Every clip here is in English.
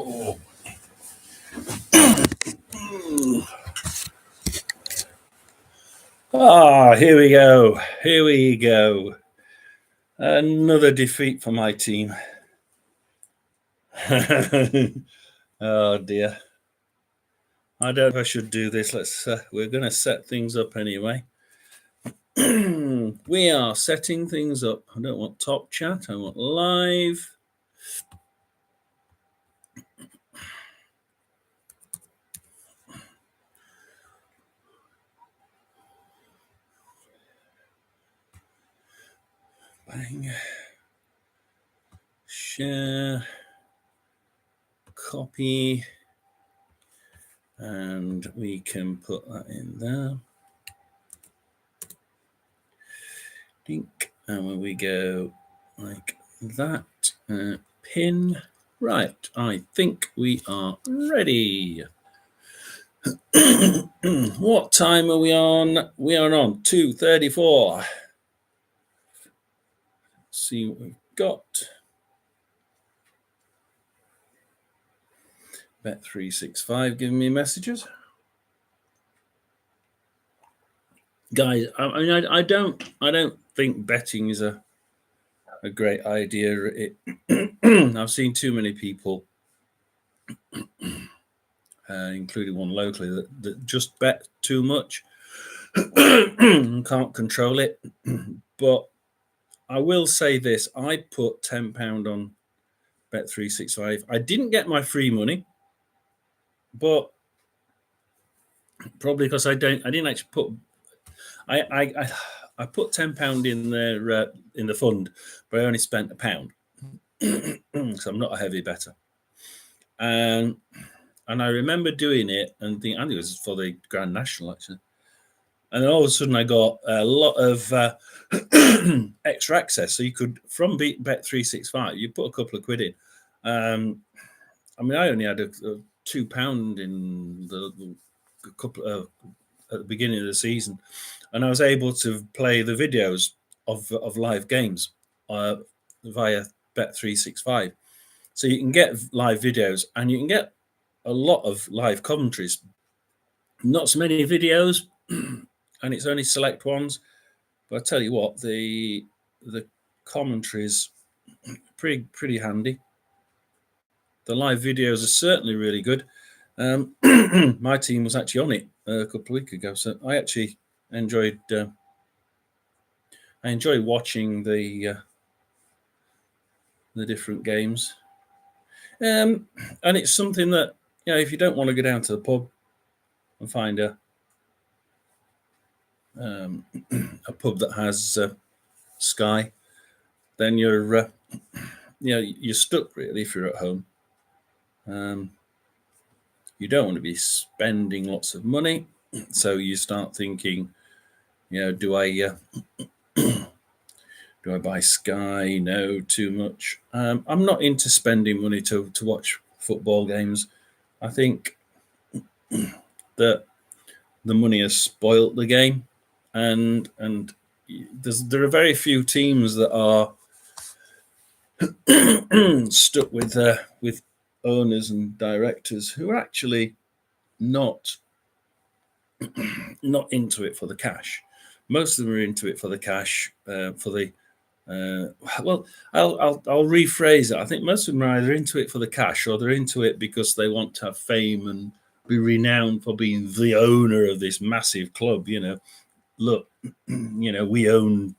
Oh. Here we go. Here we go. Another defeat for my team. Oh dear. I don't know if I should do this. We're going to set things up anyway. We are setting things up. I don't want top chat. I want live. Bang. Share. Copy. And we can put that in there. Dink. And when we go like that, pin. Right, I think we are ready. What time are we on? We are on 2:34. See what we've got. Bet365 giving me messages. Guys, I don't think betting is a great idea. I've seen too many people, including one locally, that just bet too much and can't control it. But I will say this: I put £10 on Bet365. I didn't get my free money, but probably because I didn't actually put. I put £10 in there in the fund, but I only spent £1, so I'm not a heavy better. And I remember doing it and thinking, I think it was for the Grand National actually. And then all of a sudden I got a lot of extra access. So you could, from Bet365, you put a couple of quid in. I mean, I only had a £2 in the couple at the beginning of the season, and I was able to play the videos of live games via Bet365. So you can get live videos and you can get a lot of live commentaries. Not so many videos, and it's only select ones. But I tell you what, the commentaries pretty handy. The live videos are certainly really good. My team was actually on it a couple of weeks ago, so I actually enjoyed. I enjoy watching the different games, and it's something that, you know, if you don't want to go down to the pub and find a pub that has Sky, then you're you're stuck really if you're at home. You don't want to be spending lots of money, so you start thinking, you know, do I buy Sky? No, too much. I'm not into spending money to watch football games. I think that the money has spoilt the game, and there are very few teams that are stuck with owners and directors who are actually not into it for the cash. Most of them are into it for the cash, for the well, I'll rephrase it. I think most of them are either into it for the cash or they're into it because they want to have fame and be renowned for being the owner of this massive club. You know, look, you know, we own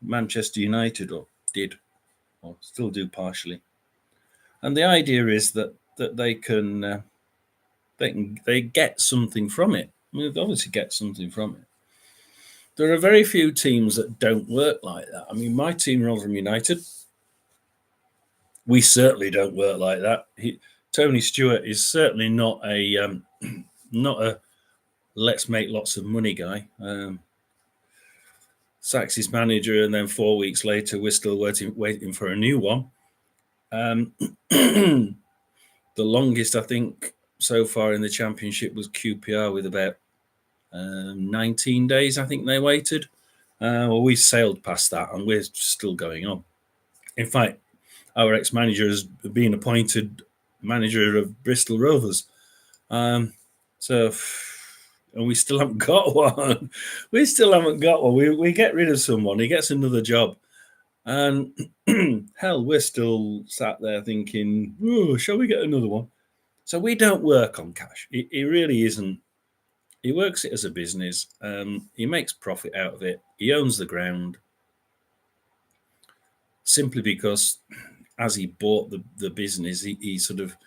Manchester United, or did, or still do partially. And the idea is that they can they get something from it. I mean, they obviously get something from it. There are very few teams that don't work like that. I mean, my team, Rotherham United, we certainly don't work like that. Tony Stewart is certainly not a let's make lots of money guy. Sacks his manager, and then 4 weeks later, we're still waiting for a new one. The longest, I think, so far in the Championship was QPR with about 19 days, I think they waited. Well, we sailed past that and we're still going on. In fact, our ex-manager has been appointed manager of Bristol Rovers. So, and we still haven't got one. We still haven't got one. We get rid of someone, he gets another job. And hell, we're still sat there thinking, oh, shall we get another one? So we don't work on cash. It really isn't. He works it as a business. He makes profit out of it. He owns the ground simply because as he bought the business, he sort of,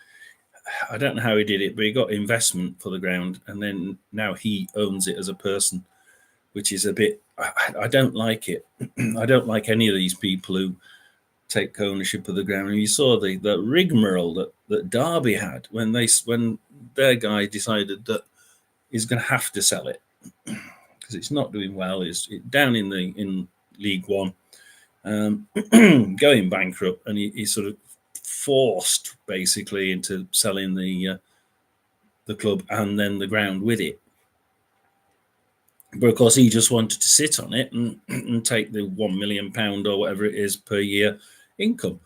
I don't know how he did it, but he got investment for the ground, and then now he owns it as a person, which is a bit, I don't like it. I don't like any of these people who take ownership of the ground. And you saw the rigmarole that Derby had when their guy decided that he's going to have to sell it because it's not doing well. It's down in League One, going bankrupt, and he's sort of forced basically into selling the club and then the ground with it. But of course, he just wanted to sit on it and take the £1 million or whatever it is per year income.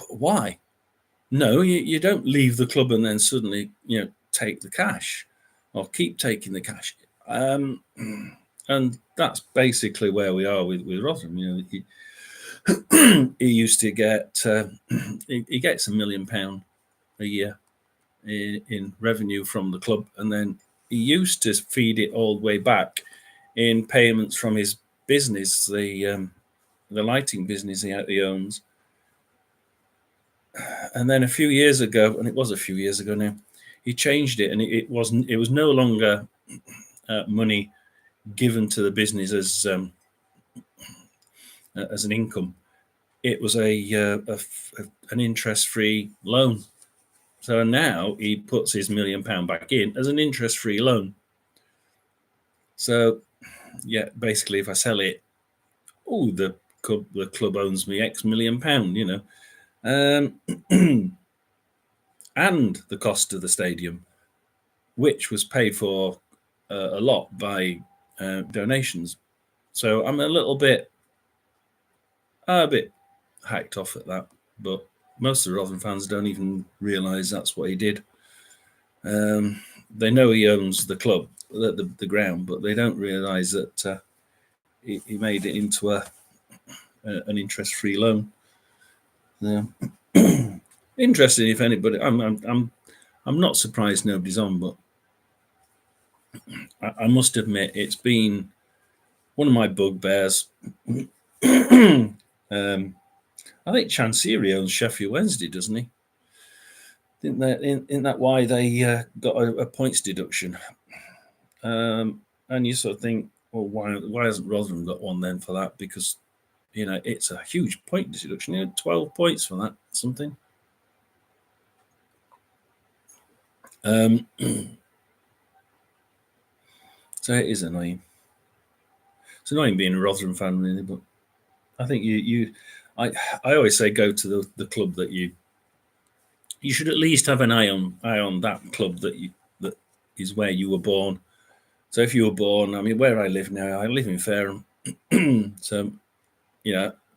Why? No, you don't leave the club and then suddenly take the cash or keep taking the cash. And that's basically where we are with Rotherham. He used to get he gets £1 million a year in revenue from the club, and then he used to feed it all the way back in payments from his business, the lighting business he owns. And then a few years ago, and it was a few years ago now, he changed it, and it was no longer money given to the business as an income. It was an interest-free loan. So now he puts his £1 million back in as an interest-free loan. So, yeah, basically, if I sell it, the club owns me X £1 million, and the cost of the stadium, which was paid for a lot by donations. So I'm a bit hacked off at that, but most of the Rotherham fans don't even realise that's what he did. They know he owns the club, the ground, but they don't realise that he made it into an interest-free loan. Interesting, if anybody. I'm not surprised nobody's on, but I must admit it's been one of my bugbears. I think Chansiri owns Sheffield Wednesday, doesn't he? Isn't that why they got a points deduction? And you sort of think, well, why hasn't Rotherham got one then for that? Because it's a huge point deduction. 12 points for that, something. So it is annoying. It's annoying being a Rotherham fan, really, but I think I always say go to the club that you should at least have an eye on that club that is where you were born. So if you were born, I mean, where I live now, I live in Fareham, so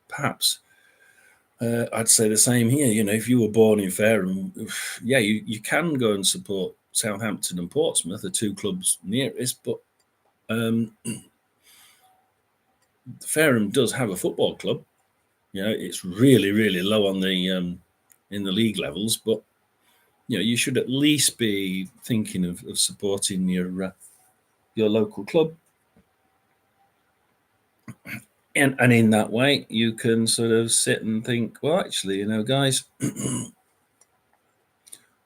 perhaps I'd say the same here. If you were born in Fareham, yeah, you can go and support Southampton and Portsmouth, the two clubs nearest, but Fareham does have a football club. It's really, really low on the in the league levels, but you should at least be thinking of supporting your local club, and in that way you can sort of sit and think, well, actually, guys,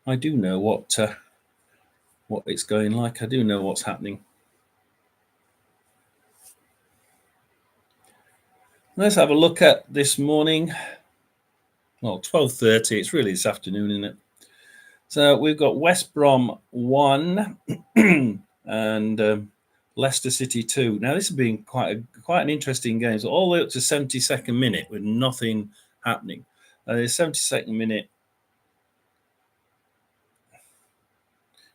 I do know what it's going like. I do know what's happening. Let's have a look at this morning. Well, 12:30. It's really this afternoon, isn't it? So we've got West Brom 1 and Leicester City 2. Now this has been quite an interesting game. So all the way up to 72nd minute with nothing happening. The 72nd minute,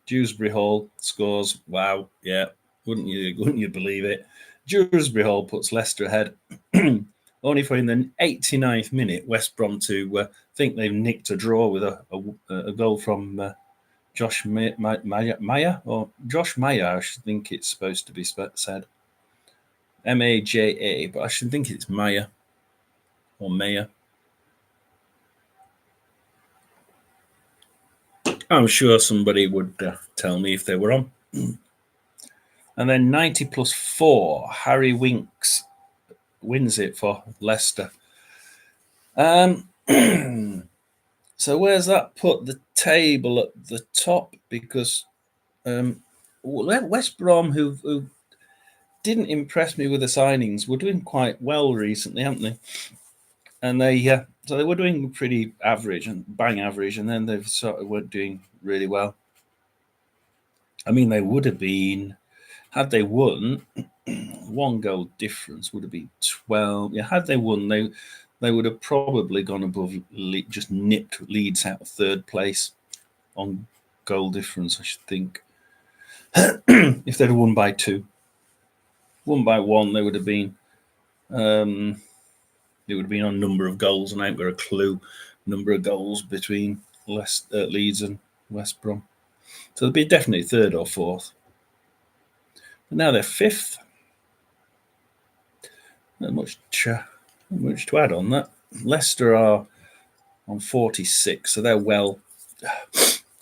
Dewsbury Hall scores. Wow, yeah, wouldn't you believe it? Dewsbury Hall puts Leicester ahead only for in the 89th minute West Brom to think they've nicked a draw with a goal from Josh Maya, or Josh Maya, I should think it's supposed to be said. Maja, but I should think it's Maya or Maya. I'm sure somebody would tell me if they were on. And then 90 plus 4, Harry Winks wins it for Leicester. So where's that put the table at the top? Because West Brom, who didn't impress me with the signings, were doing quite well recently, haven't they? And so they were doing pretty average and bang average, and then they sort of weren't doing really well. I mean, they would have been, had they won, 1 goal difference would have been 12. Yeah, had they won, they would have probably gone above, just nipped Leeds out of 3rd place on goal difference, I should think. If they'd have won by 2. Won by 1, they would have been it would have been on number of goals, and I haven't got a clue number of goals between Leeds and West Brom. So they'd be definitely 3rd or 4th. But now they're 5th. Not much to add on that. Leicester are on 46, so they're well.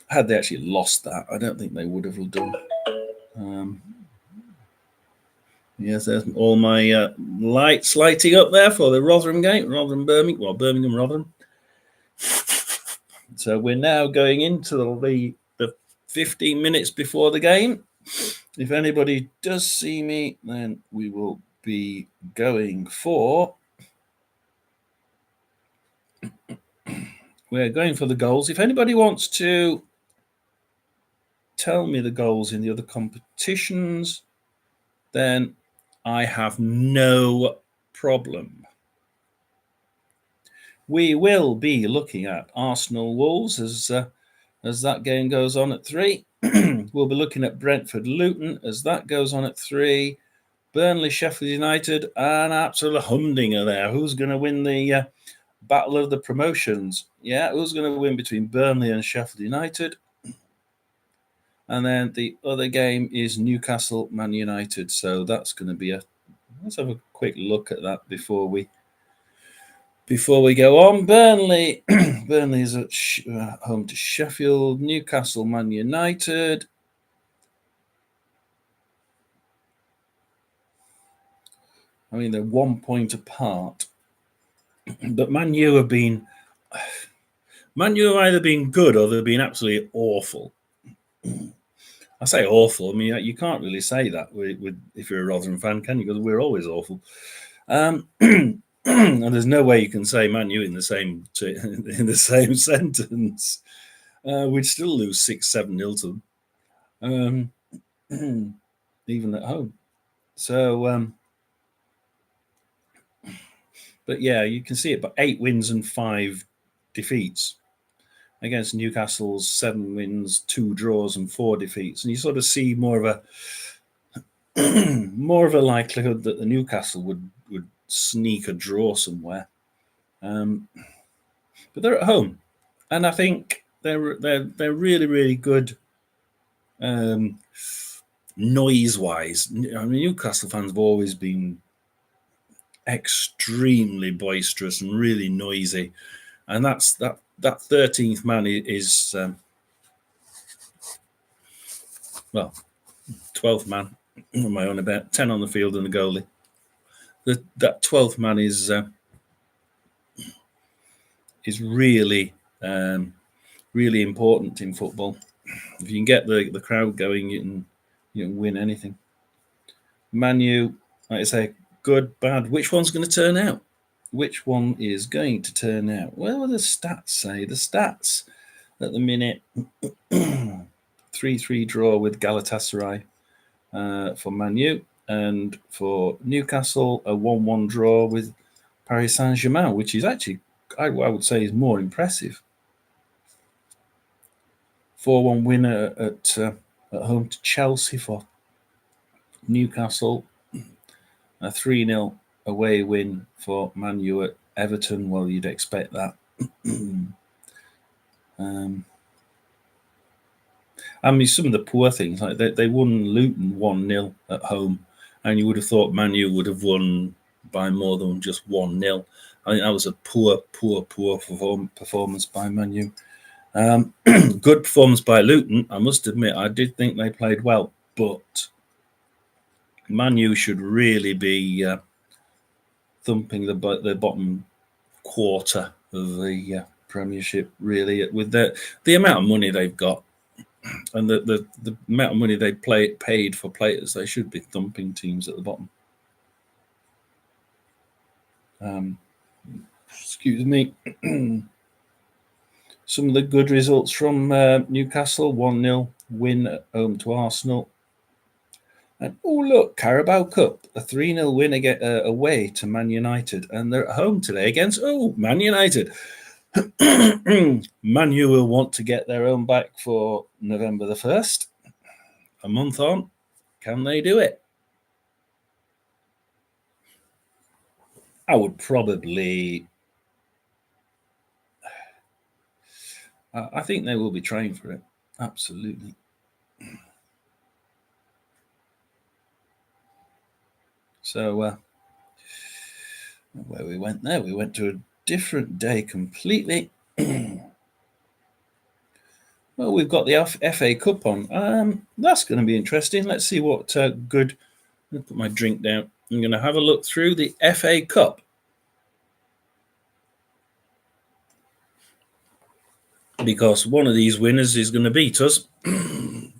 Had they actually lost that, I don't think they would have done. Yes, there's all my lights lighting up there for the Rotherham game, Birmingham, Rotherham. So we're now going into the 15 minutes before the game. If anybody does see me, then we will be going for. We're going for the goals. If anybody wants to tell me the goals in the other competitions, then I have no problem. We will be looking at Arsenal Wolves as that game goes on at 3. We'll be looking at Brentford Luton as that goes on at 3. Burnley Sheffield United, and absolute humdinger there. Who's going to win the battle of the promotions? Yeah, who's going to win between Burnley and Sheffield United? And then the other game is Newcastle Man United. So that's going to be let's have a quick look at that before we go on. Burnley is at home to Sheffield. Newcastle Man United. I mean, they're 1 point apart. But Man U have either been good or they've been absolutely awful. I say awful. I mean, you can't really say that if you're a Rotherham fan, can you? Because we're always awful. And there's no way you can say Man U in the same sentence. We'd still lose 6-7-0 to them, even at home. So, but yeah, you can see it. But 8 wins and 5 defeats against Newcastle's 7 wins, 2 draws, and 4 defeats, and you sort of see more of a likelihood that the Newcastle would sneak a draw somewhere. But they're at home, and I think they're really, really good. Noise-wise, I mean, Newcastle fans have always been extremely boisterous and really noisy, and that 13th man is 12th man. What am I on about? 10 on the field and the goalie. That 12th man is really really important in football. If you can get the crowd going, you can win anything. Man U, like I say, good, bad. Which one's going to turn out? Which one is going to turn out? Well, what do the stats say? The stats at the minute, 3-3 draw with Galatasaray for Man U, and for Newcastle, a 1-1 draw with Paris Saint-Germain, which is actually, I would say, is more impressive. 4-1 winner at home to Chelsea for Newcastle. A 3-0 away win for Man U at Everton. Well, you'd expect that. I mean, some of the poor things, like they won Luton 1-0 at home, and you would have thought Man U would have won by more than just 1-0. I think that was a poor performance by Man U. Good performance by Luton. I must admit, I did think they played well, but Man U should really be thumping the bottom quarter of the Premiership, really, with the amount of money they've got and the amount of money they paid for players. They should be thumping teams at the bottom. Excuse me. Some of the good results from Newcastle: 1-0 win at home to Arsenal. And oh look, Carabao Cup, a 3-0 win away to Man United, and they're at home today against Man United. Man U will want to get their own back for November the 1st. A month on, can they do it? I would probably. I think they will be trying for it. Absolutely. So, where we went there, we went to a different day completely. Well, we've got the FA Cup on. That's going to be interesting. Let's see what good. I'm going to put my drink down. I'm going to have a look through the FA Cup. Because one of these winners is going to beat us in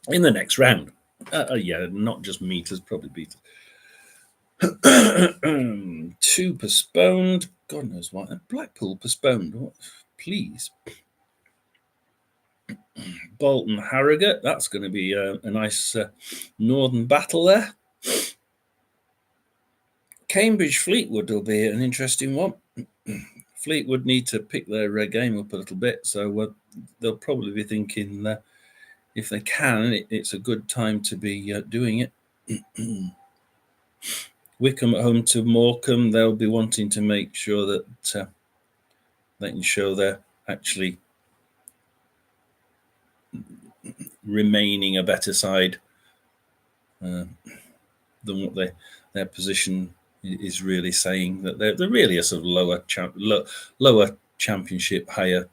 the next round. Yeah, not just meet us, probably beat us. 2 postponed. God knows why. Blackpool postponed. What? Please. Bolton Harrogate. That's going to be a nice northern battle there. Cambridge Fleetwood will be an interesting one. Fleetwood need to pick their game up a little bit, so they'll probably be thinking if they can, it's a good time to be doing it. Wickham at home to Morecambe. They'll be wanting to make sure that they can show they're actually remaining a better side than what their position is really saying. That they're really a sort of lower championship, higher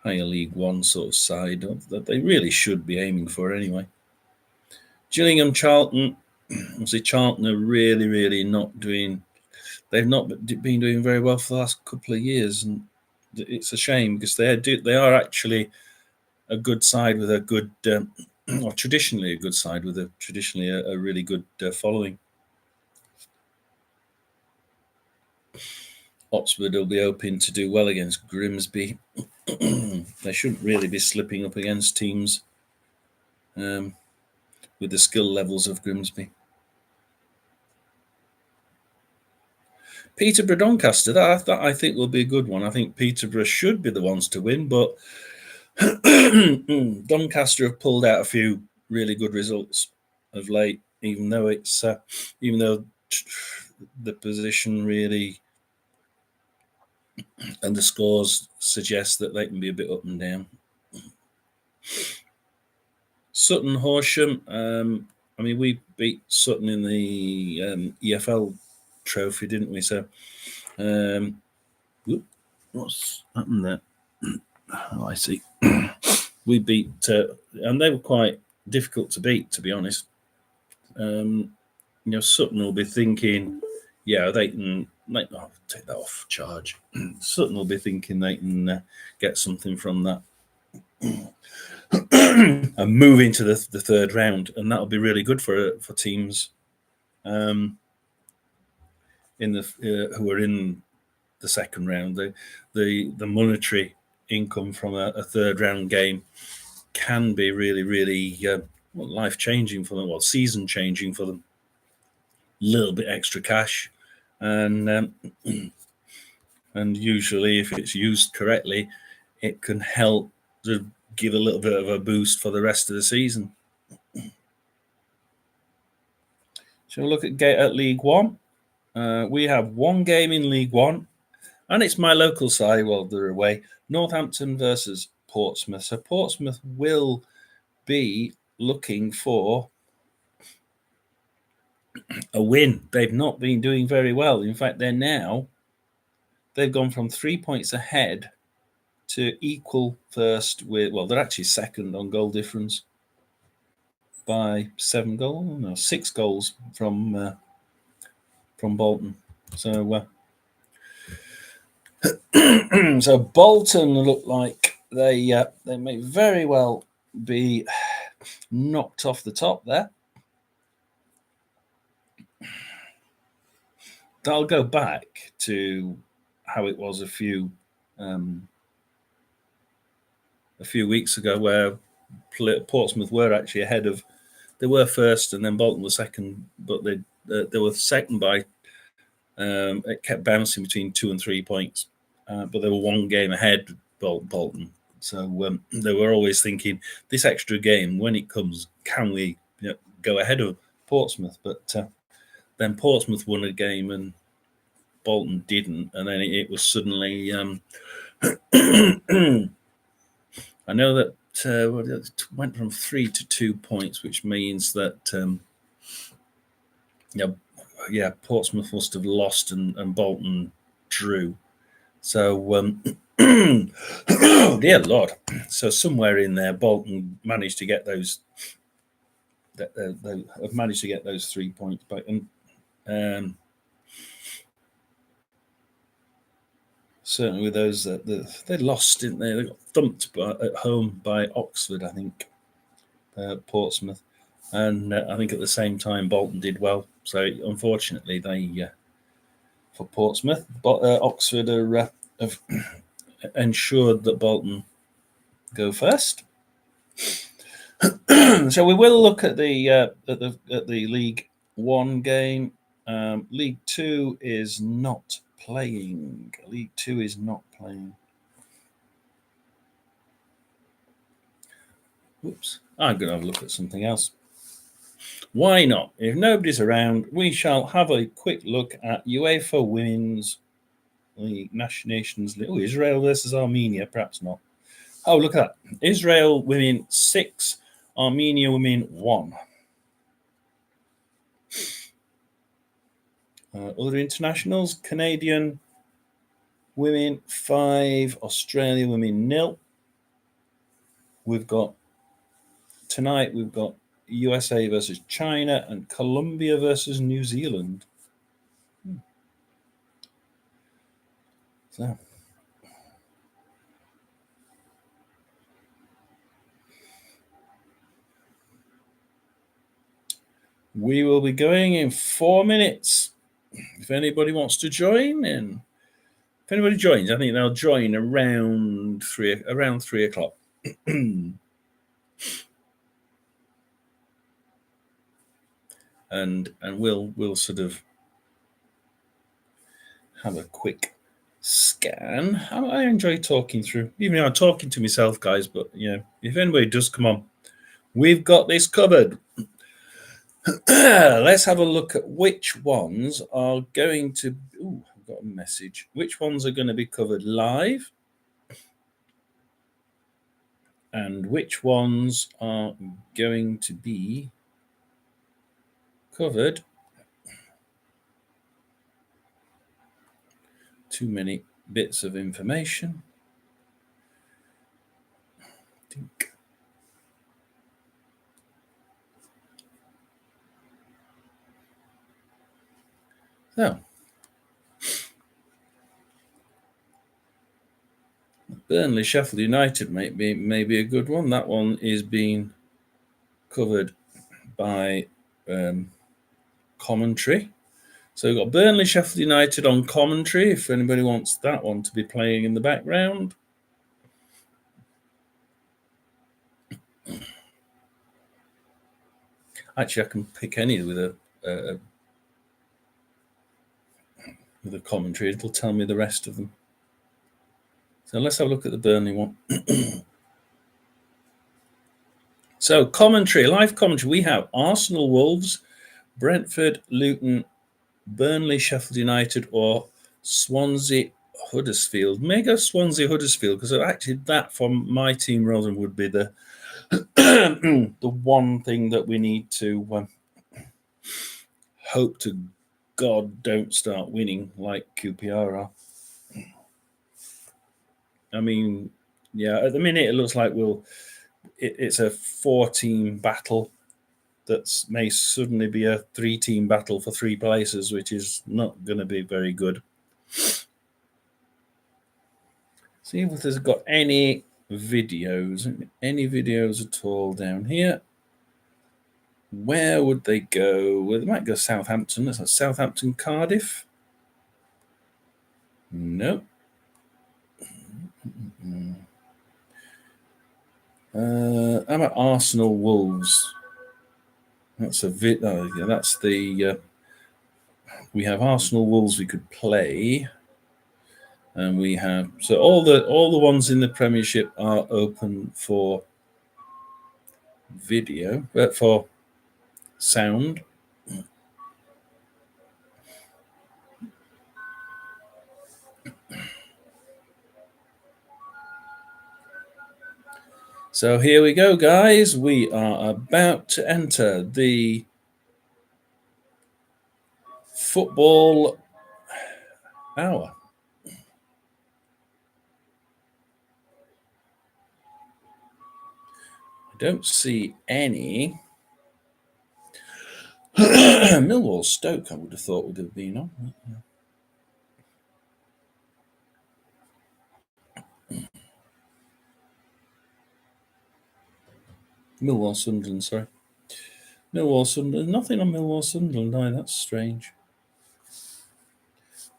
League One sort of side that they really should be aiming for anyway. Gillingham Charlton. Obviously, Charlton are really, really not doing. They've not been doing very well for the last couple of years, and it's a shame because they are actually a good side with a good, or traditionally a good side with a really good following. Oxford will be hoping to do well against Grimsby. They shouldn't really be slipping up against teams with the skill levels of Grimsby. Peterborough Doncaster, that I think will be a good one. I think Peterborough should be the ones to win, but Doncaster have pulled out a few really good results of late, even though the position really and the scores suggest that they can be a bit up and down. Sutton Horsham. I mean, we beat Sutton in the EFL trophy, didn't we? So, what's happened there? Oh, I see. We beat, and they were quite difficult to beat, to be honest. Sutton will be thinking, yeah, they can. Take that off charge. Sutton will be thinking they can get something from that and move into the third round, and that'll be really good for teams in who are in the second round. The monetary income from a third round game can be really, really life changing for them, season changing for them. A little bit extra cash, and usually if it's used correctly, it can help to give a little bit of a boost for the rest of the season. Shall we look at League One? We have one game in League One, and it's my local side. Well, they're away. Northampton versus Portsmouth. So Portsmouth will be looking for a win. They've not been doing very well. In fact, they've gone from 3 points ahead to equal first with, well, they're actually second on goal difference by 6 goals from Bolton. So so Bolton look like they may very well be knocked off the top there. I'll go back to how it was a few weeks ago, where Portsmouth were actually ahead of. They were first, and then Bolton was second, but they were second by. It kept bouncing between 2 and 3 points, but they were one game ahead Bolton. So they were always thinking, this extra game, when it comes, can we go ahead of Portsmouth? But then Portsmouth won a game and Bolton didn't, and then it was suddenly. I know that it went from 3 to 2 points, which means that Portsmouth must have lost and Bolton drew. So, dear Lord. So somewhere in there, Bolton managed to get those. They have managed to get those 3 points back, and certainly with those they lost, didn't they? They got thumped at home by Oxford, I think. Portsmouth, and I think at the same time Bolton did well. So unfortunately, for Portsmouth, but Oxford have ensured that Bolton go first. So we will look at the League One game. League Two is not playing. Oops. I'm going to have a look at something else. Why not? If nobody's around, we shall have a quick look at UEFA Women's League, Nations League. Oh, Israel versus Armenia, perhaps not. Oh, look at that. Israel women 6, Armenia women 1. Other internationals, Canadian women 5, Australia women 0. Tonight we've got USA versus China and Colombia versus New Zealand. So we will be going in 4 minutes. If anybody wants to join, and if anybody joins, I think they'll join around 3 o'clock. and we'll sort of have a quick scan. I enjoy talking through, even though I'm talking to myself, guys. But if anybody does come on, we've got this covered. Let's have a look at which ones are going to. I've got a message. Which ones are going to be covered live, and which ones are going to be covered. Too many bits of information. So, Burnley Sheffield United may be a good one. That one is being covered by commentary. So we've got Burnley Sheffield United on commentary, if anybody wants that one to be playing in the background. Actually, I can pick any with a commentary. It'll tell me the rest of them. So let's have a look at the Burnley one. So commentary, live commentary, we have Arsenal Wolves, Brentford, Luton, Burnley, Sheffield United, or Swansea, Huddersfield. Mega Swansea, Huddersfield, because actually that from my team, Rotherham, would be the the one thing that we need to hope to God don't start winning like QPR are. I mean, yeah, at the minute it looks like it's a 4-team battle that may suddenly be a 3-team battle for 3 places, which is not going to be very good. See if there's got any videos at all down here. Where would they go? Well, they might go Southampton. That's like Southampton, Cardiff. Nope. How about Arsenal, Wolves? That's a bit. Oh, yeah, that's the. We have Arsenal, Wolves. We could play, and we have all the ones in the Premiership are open for video, but for sound. So here we go, guys. We are about to enter the football hour. I don't see any. Millwall Stoke, I would have thought would have been on. Millwall Sunderland, sorry. Millwall Sunderland. Nothing on Millwall Sunderland. No, that's strange.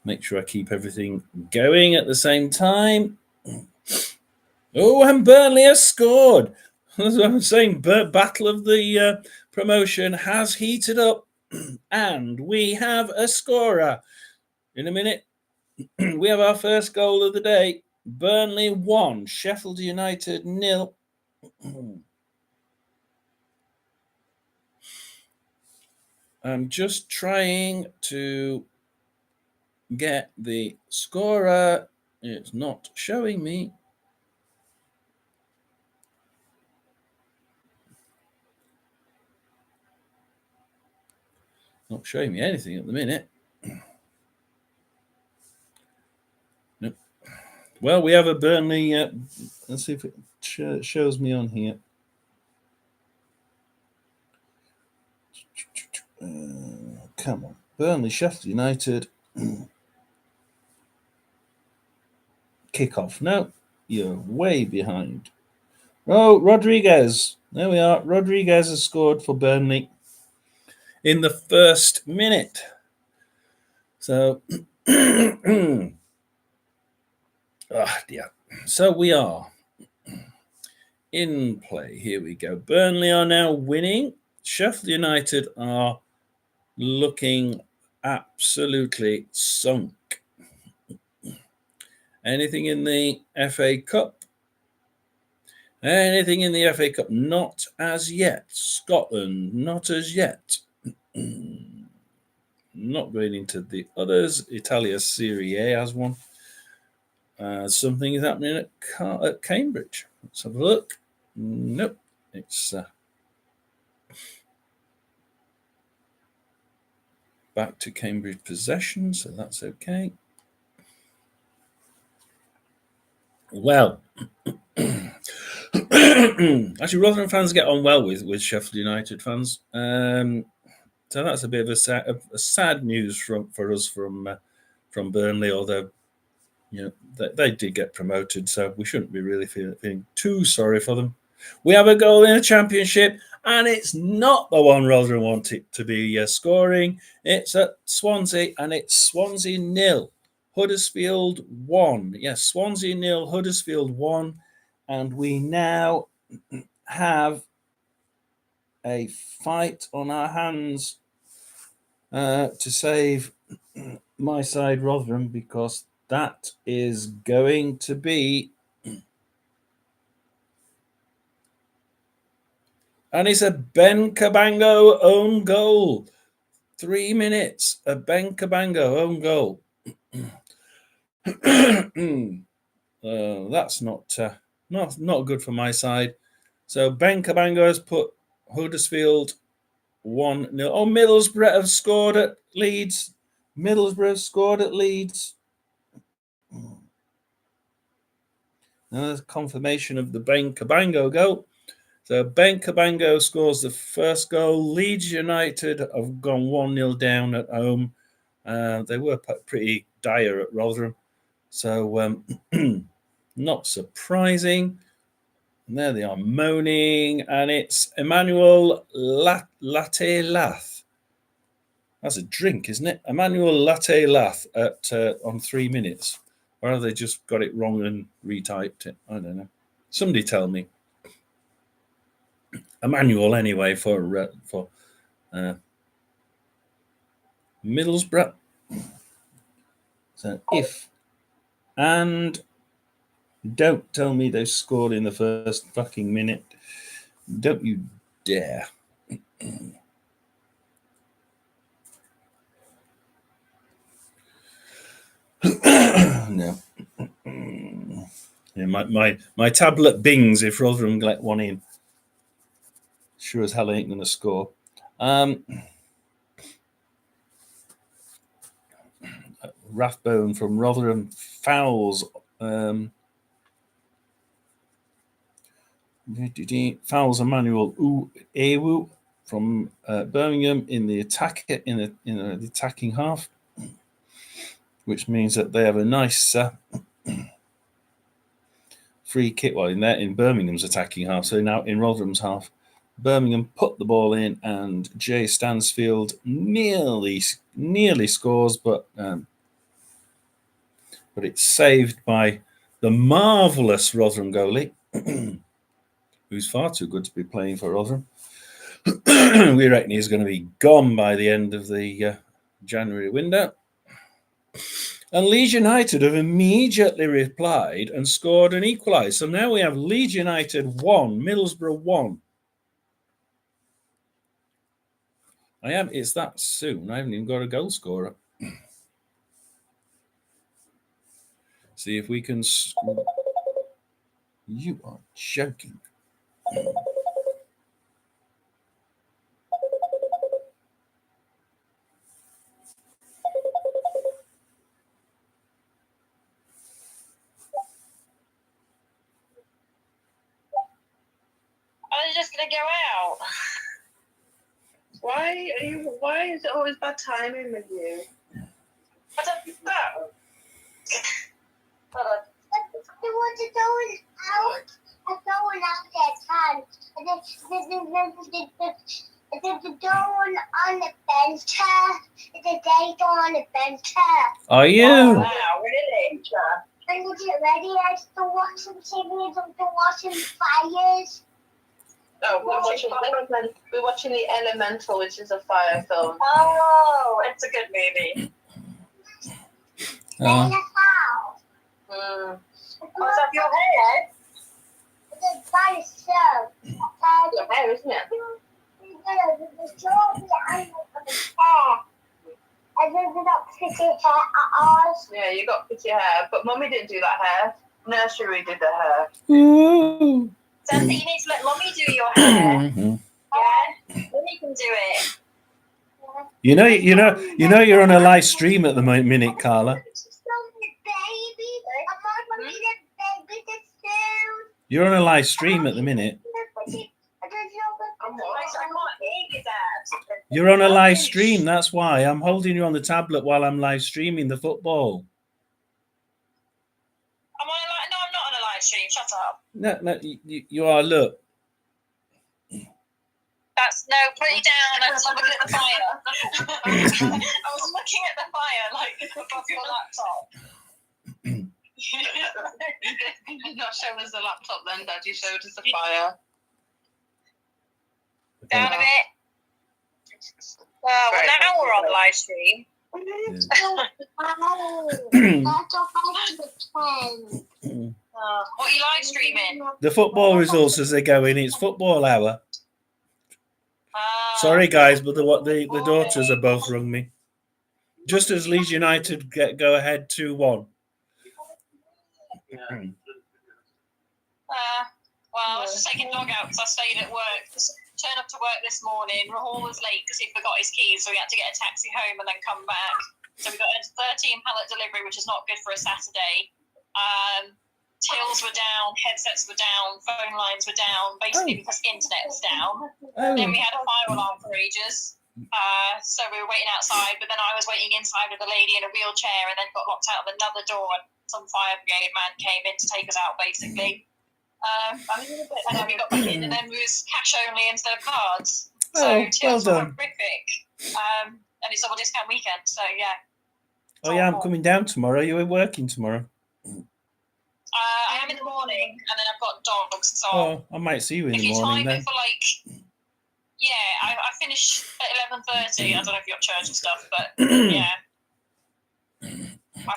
Make sure I keep everything going at the same time. Oh, and Burnley has scored. As I'm saying, Battle of the Promotion has heated up, and we have a scorer. In a minute, we have our first goal of the day. Burnley 1, Sheffield United 0. I'm just trying to get the scorer. It's not showing me. Not showing me anything at the minute. Nope. Well, we have a Burnley. Let's see if it shows me on here. Come on. Burnley, Sheffield United. Kickoff. No, you're way behind. Oh, Rodriguez. There we are. Rodriguez has scored for Burnley in the first minute. So, oh dear. So we are in play. Here we go. Burnley are now winning. Sheffield United are looking absolutely sunk. Anything in the FA Cup? Anything in the FA Cup? Not as yet. Scotland, not as yet. Not going into the others. Italia Serie A has one. Something is happening at Cambridge. Let's have a look. Nope. It's back to Cambridge possession, so that's okay. Well, actually, Rotherham fans get on well with Sheffield United fans. So that's a bit of a sad news for us from Burnley, although they did get promoted, so we shouldn't be really feeling too sorry for them. We have a goal in a championship, and it's not the one Rotherham wanted to be scoring. It's at Swansea, and it's Swansea 0, Huddersfield 1. Yes, Swansea 0, Huddersfield 1, and we now have a fight on our hands to save my side, Rotherham, because that is going to be, and it's a Ben Cabango own goal. 3 minutes, a Benkabango own goal. That's not good for my side. So Benkabango has put Huddersfield 1-0. Oh, Middlesbrough have scored at Leeds. There's confirmation of the Benkabango goal. So Benkabango scores the first goal. Leeds United have gone 1-0 down at home. They were pretty dire at Rotherham. So not surprising. And there they are moaning. And it's Emmanuel Latte Lath. That's a drink, isn't it? Emmanuel Latte Lath at on 3 minutes. Or have they just got it wrong and retyped it? I don't know. Somebody tell me. Emmanuel, anyway, for Middlesbrough. So and don't tell me they scored in the first fucking minute. Don't you dare. No. Yeah, my tablet bings if Rotherham let one in. Sure as hell ain't going to score. Rathbone from Rotherham fouls. Fouls Emmanuel Ewu from Birmingham in the attacking half, which means that they have a nice free kick. Well, in Birmingham's attacking half, so now in Rotherham's half, Birmingham put the ball in, and Jay Stansfield nearly scores, but it's saved by the marvellous Rotherham goalie, who's far too good to be playing for Rotherham. We reckon he's going to be gone by the end of the January window. And Leeds United have immediately replied and scored and equalised. So now we have Leeds United 1, Middlesbrough 1. It's that soon. I haven't even got a goal scorer. See if we can. You are joking. I was just gonna go out. Why is it always bad timing with you? I don't know. They want to go out. I'm going out there time. And then the dawn on the bench here. The day dawn on the bench here. Are you? Oh, wow, really? And you get ready. I still watching TV. I'm still watching fires. Oh, we're watching The Elemental, which is a fire film. Oh, It's a good movie. Then the house. What's up your hair? It's by yourself. Your hair, isn't it? The strawberry and the hair. And then we got pretty hair at ours. Yeah, you got pretty hair, but Mummy didn't do that hair. Nursery did the hair. Ooh. Says that you need to let Mommy do your hair. Mm-hmm. Yeah, Mommy can do it. You know, you're on a live stream at the minute, Carla. Baby, I'm not a baby soon. You're on a live stream at the minute. I can't hear you, Dad. You're on a live stream. That's why I'm holding you on the tablet while I'm live streaming the football. No, I'm not on a live stream. Shut up. No, you are. Look. Put it down. I was looking at the fire. I was looking at the fire like above your laptop. You did not show us the laptop then, Dad. You showed us the fire. Down a bit. Well, now we're on the live stream. What are you live streaming? The football results as they go in. It's football hour. Sorry, guys, but the daughters have both rung me. Just as Leeds United go ahead 2-1. Well, I was just taking dog out because I stayed at work. Just turned up to work this morning. Rahul was late because he forgot his keys, so we had to get a taxi home and then come back. So we got a 13 pallet delivery, which is not good for a Saturday. Tills were down, headsets were down, phone lines were down, basically because internet was down. Then we had a fire alarm for ages. So we were waiting outside, but then I was waiting inside with a lady in a wheelchair and then got locked out of another door and some fire brigade man came in to take us out, basically. And then we got back in and then we was cash only instead of cards. So tills were horrific. And it's double discount weekend, so yeah. Oh yeah, I'm coming down tomorrow. You were working tomorrow? I am in the morning, and then I've got dogs. So I might see you in if the you morning time then. it for I finish at 11:30. I don't know if you're at church and stuff, but yeah.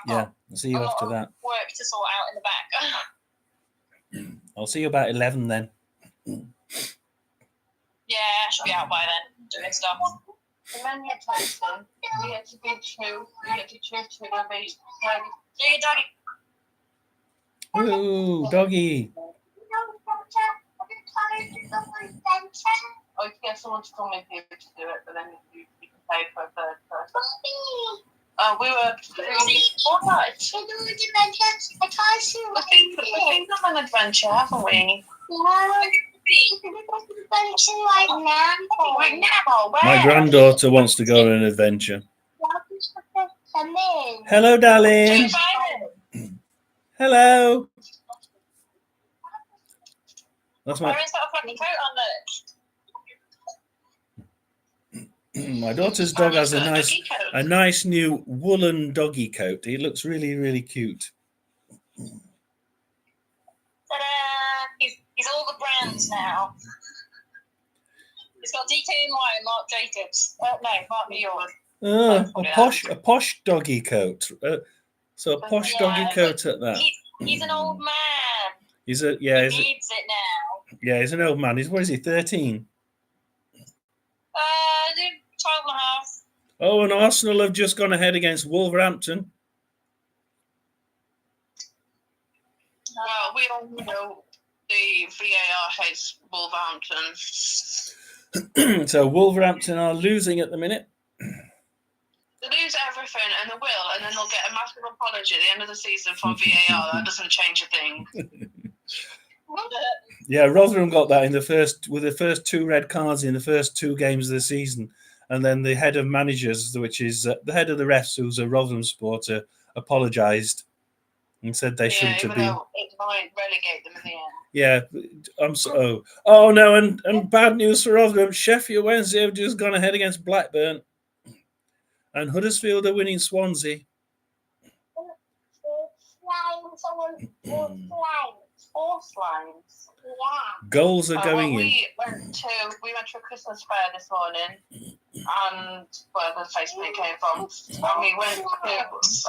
Yeah, I'll see you after that. Work to sort out in the back. I'll see you about 11 then. Yeah, I should be out by then doing stuff. And then you had to be true. You had to choose to be Do your doggy. Ooh, doggy. Oh, you can get someone to come with you to do it, but then you can pay for a third person. We were. We've been on an adventure, haven't we? Right now, where? My granddaughter wants to go on an adventure. Hello, darling. Hello. That's my. Parents got a funny coat on My daughter's dog has a nice new woolen doggy coat. He looks really, really cute. He's all the brands now. He's got DKNY and Marc Jacobs. No, Mark New York. A posh doggy coat. So a posh doggy coat at that. He's an old man. He needs it now. Yeah, he's an old man. What is he, 13? 12 and a half. Oh, and Arsenal have just gone ahead against Wolverhampton. Well, we all know the VAR hates Wolverhampton. So Wolverhampton are losing at the minute. They lose everything, and they will, and then they'll get a massive apology at the end of the season from VAR. That doesn't change a thing. Yeah, Rotherham got that with the first 2 red cards in the first 2 games of the season, and then the head of managers, which is the head of the refs, who's a Rotherham supporter, apologised and said they shouldn't have been. It might relegate them in the end. Yeah, I'm so. Oh no, and bad news for Rotherham. Sheffield Wednesday have just gone ahead against Blackburn, and Huddersfield are winning Swansea. Horse lines. Yeah. Goals are going in. We went to a Christmas fair this morning, and where the face paint came from, and we went to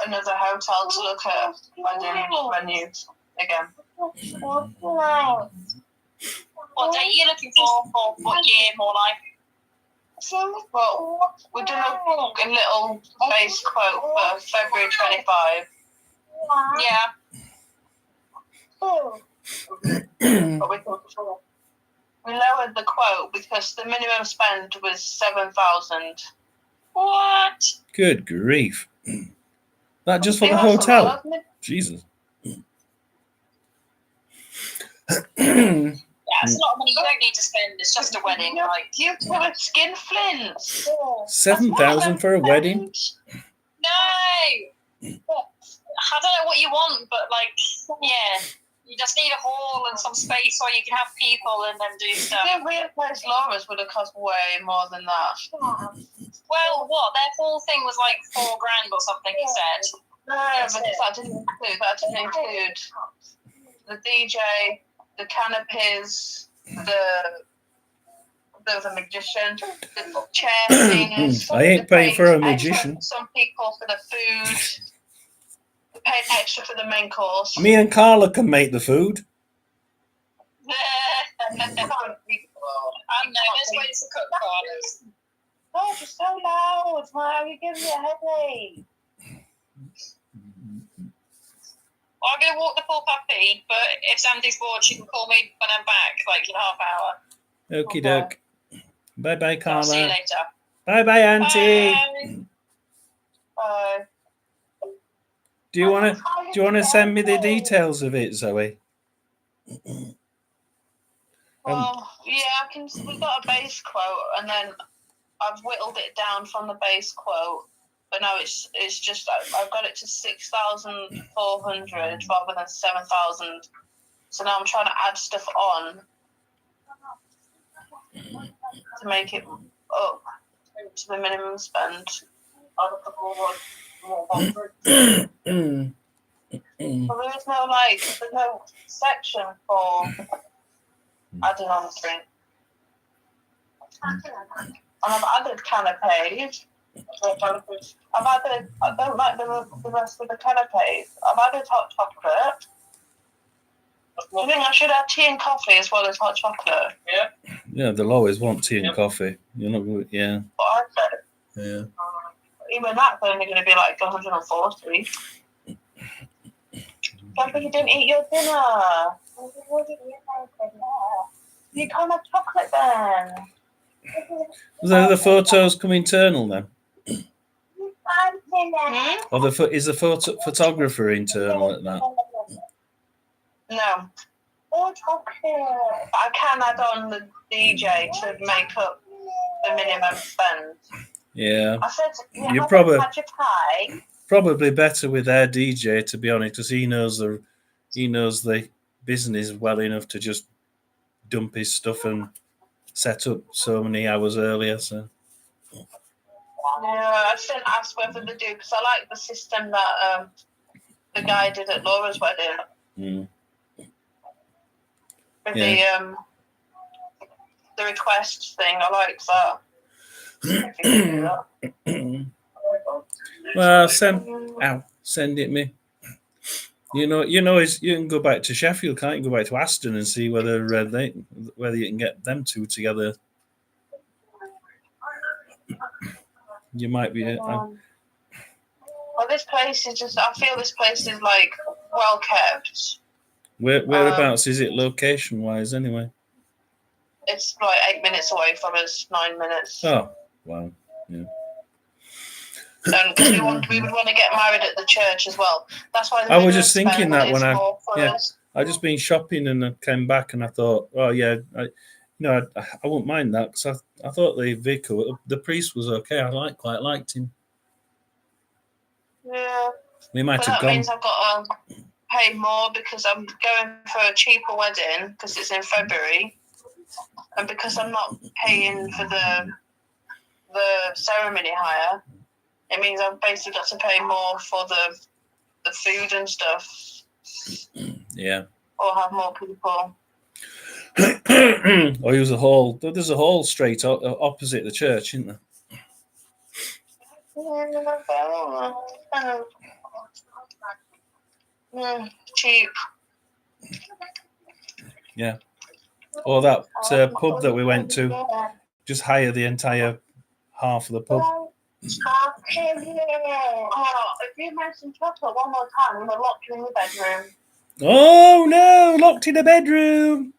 another hotel to look at wedding venues again. What date are you looking for what year, more like? Well, we've done a little base quote for February 25. Yeah. But we lowered the quote because the minimum spend was 7,000. What? Good grief! That just for the hotel? Jesus. Yeah, it's a lot of money. You don't need to spend. It's just a wedding. Like you put skin flints. 7,000 for a wedding? No. I don't know what you want, but yeah. You just need a hall and some space where you can have people and then do stuff. The real place Laura's would have cost way more than that. Well, what? Their whole thing was like $4,000 or something, you said. No, but that didn't include the DJ, the canopies, there was a magician, the chair things. I ain't paying for a magician. Some people for the food. Paid extra for the main course. Me and Carla can make the food. And there's ways to cook koalas. God, you're so loud. Why are you giving me a headache? Well, I'm going to walk the poor puppy, but if Sandy's bored, she can call me when I'm back, like in half hour. Okie doke. Bye bye, So I'll see you Carla. later. Bye bye, Auntie. Bye. Bye. Do you want to send me the details of it, Zoe? Well, yeah, I can. We've got a base quote, and then I've whittled it down from the base quote. But no, it's just I've got it to 6,400 rather than 7,000. So now I'm trying to add stuff on to make it up to the minimum spend. Well, there's no section for adding on drink. And I've added canapes. I don't like the rest of the canapes. I've added hot chocolate. Do you think I should add tea and coffee as well as hot chocolate? Yeah. Yeah, they'll always want tea and coffee. You're not good. Yeah. What I said. Yeah. Even that's only going to be like 140. But you didn't eat your dinner. You can't have chocolate then. So the photos come internal then? Hmm? Or is the photographer internal at that? No. I can add on the DJ to make up the minimum spend. Yeah. I said, You're probably had your pie. probably better with their DJ, to be honest, because he knows the business well enough to just dump his stuff and set up so many hours earlier. So Yeah, I just didn't ask whether they do because I like the system that the guy did at Laura's wedding with the request thing. I like that. If you can do that. well, send it me. You know, you can go back to Sheffield, can't you? Go back to Aston and see whether you can get them two together. You might be. Well, this place is just. I feel this place is like well kept. Whereabouts is it location wise anyway? It's like 8 minutes away from us, 9 minutes. Oh, wow. Yeah. And because we would want to get married at the church as well. That's why I was just thinking that when I us. I just been shopping and I came back and I thought, oh yeah, I wouldn't mind that because I thought the vicar, the priest was okay. I quite liked him. Yeah. We might But have that gone. means I've got to pay more because I'm going for a cheaper wedding because it's in February, and because I'm not paying for the ceremony hire, it means I've basically got to pay more for the food and stuff. Yeah. Or have more people. Or use a hall. There's a hall straight opposite the church, isn't there? Cheap. Yeah. Or that pub that we went to, just hire the entire half of the pub. Oh, if you mention chocolate one more time, I'm going to lock you in the bedroom. Oh no, locked in a bedroom.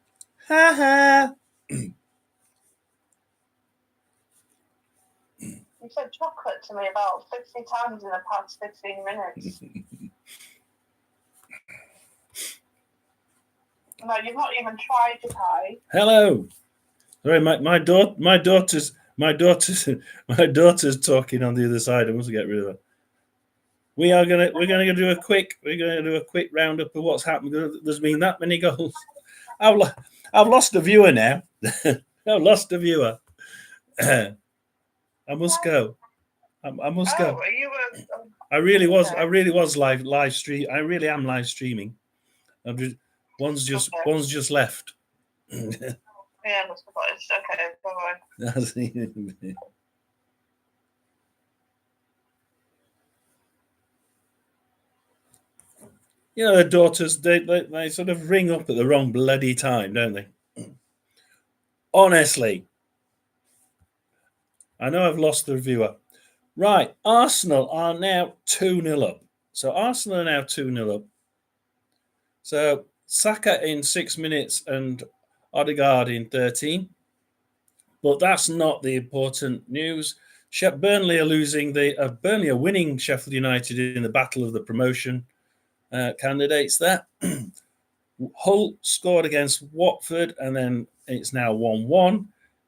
Ha ha. You said chocolate to me about 50 times in the past 15 minutes. No, you've not even tried to pie. Hello. Sorry, my daughter's talking on the other side. I must get rid of her. We're gonna do a quick roundup of what's happened. There's been that many goals. I've lost a viewer now. I've lost a viewer. I must go. I must go. Are you I really was live stream. I really am live streaming. One's just left. Yeah, that's okay. Bye-bye. You know, the daughters, they sort of ring up at the wrong bloody time, don't they? Honestly, I know I've lost the viewer. Right, Arsenal are now 2-0 up. So Arsenal are now 2-0 up. So Saka in 6 minutes and Odegaard in 13. But that's not the important news. Burnley are Burnley are winning Sheffield United in the battle of the promotion candidates there. Hull scored against Watford, and then it's now 1-1.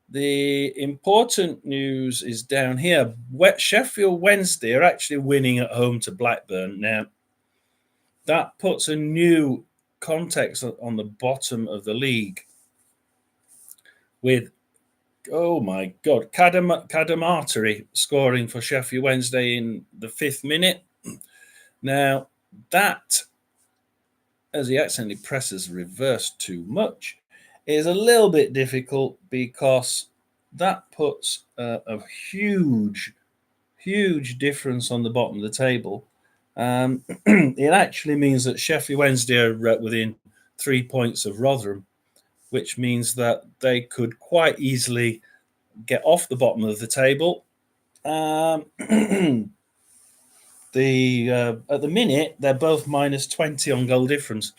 The important news is down here. Sheffield Wednesday are actually winning at home to Blackburn. Now, that puts a new context on the bottom of the league with, oh my God, Kadamatari scoring for Sheffield Wednesday in the 5th minute. Now, that, as he accidentally presses reverse too much, is a little bit difficult because that puts a huge difference on the bottom of the table. It actually means that Sheffield Wednesday are within 3 points of Rotherham, which means that they could quite easily get off the bottom of the table. At the minute, they're both minus 20 on goal difference.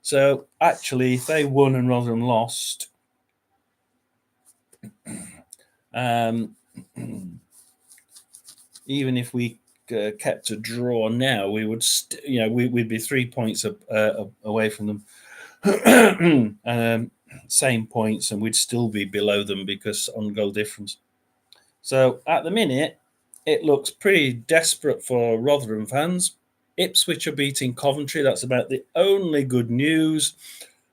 So actually, if they won and Rotherham lost, even if we kept a draw now, we would, we'd be 3 points away from them, same points, and we'd still be below them because on goal difference. So at the minute, it looks pretty desperate for Rotherham fans. Ipswich are beating Coventry. That's about the only good news.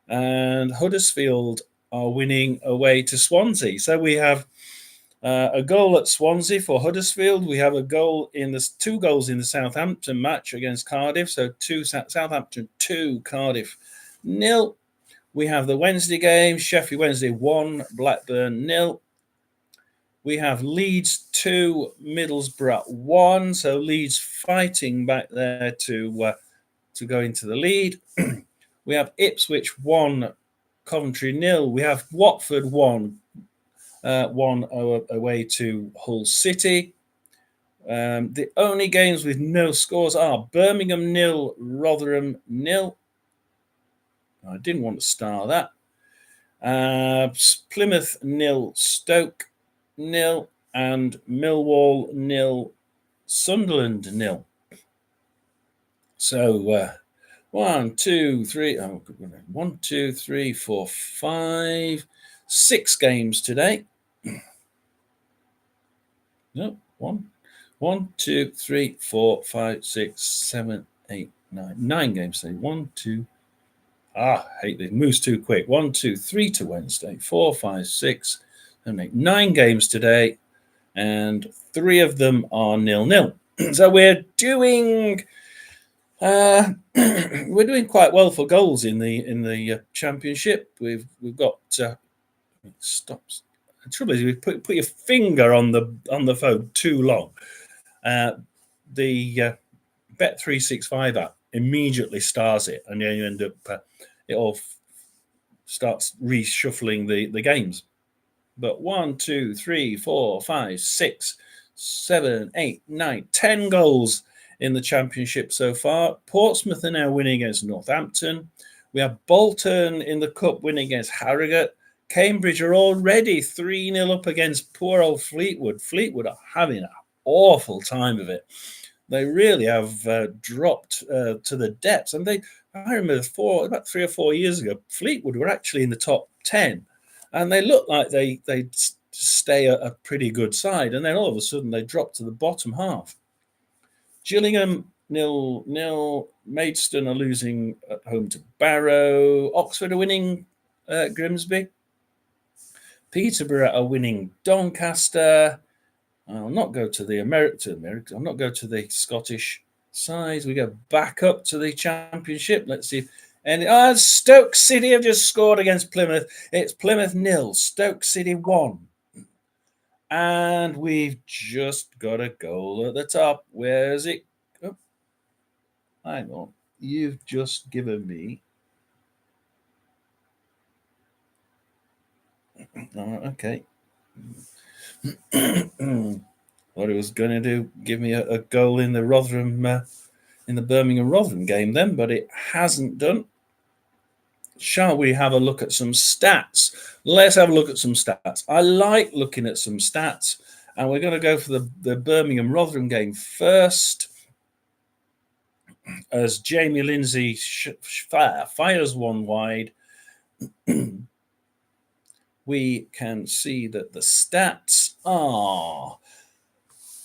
And Huddersfield are winning away to Swansea. So we have a goal at Swansea for Huddersfield. We have 2 goals in the Southampton match against Cardiff. So Southampton 2, Cardiff 0. We have the Wednesday game. Sheffield Wednesday 1, Blackburn 0. We have Leeds 2, Middlesbrough 1. So Leeds fighting back there to go into the lead. We have Ipswich 1, Coventry 0. We have Watford 1, 1 away to Hull City. The only games with no scores are Birmingham 0, Rotherham 0. I didn't want to star that. Plymouth 0, Stoke 0, and Millwall 0, Sunderland 0. So 1, 2, 3, 1, 2, 3, 4, 5, 6 games today. No, 1, 2, 3, 4, 5, 6, 7, 8, 9. 9 games today. 1, 2. I hate this. Moves too quick. 1, 2, 3 to Wednesday. 4, 5, 6, 7, 8. 9 games today, and 3 of them are 0-0. So we're doing we're doing quite well for goals in the championship. We've got stops. The trouble is, you put your finger on the phone too long. The Bet365 app immediately stars it, and then you end up it all starts reshuffling the games. But 1, 2, 3, 4, 5, 6, 7, 8, 9, 10 goals in the championship so far. Portsmouth are now winning against Northampton. We have Bolton in the cup winning against Harrogate. Cambridge are already 3-0 up against poor old Fleetwood. Fleetwood are having an awful time of it. They really have dropped to the depths. And I remember about 3 or 4 years ago, Fleetwood were actually in the top 10. And they looked like they'd stay a pretty good side. And then all of a sudden, they dropped to the bottom half. Gillingham 0-0. Maidstone are losing at home to Barrow. Oxford are winning Grimsby. Peterborough are winning Doncaster. I'll not go to the American. I'll not go to the Scottish side. We go back up to the Championship. Let's see. And Stoke City have just scored against Plymouth. It's Plymouth 0, Stoke City 1. And we've just got a goal at the top. Where is it? Oh, hang on. You've just given me. Okay. What he was going to do, give me a goal in the Rotherham, in the Birmingham Rotherham game then, but it hasn't done. Shall we have a look at some stats? Let's have a look at some stats. I like looking at some stats, and we're going to go for the Birmingham Rotherham game first, as Jamie Lindsay fires one wide. We can see that the stats are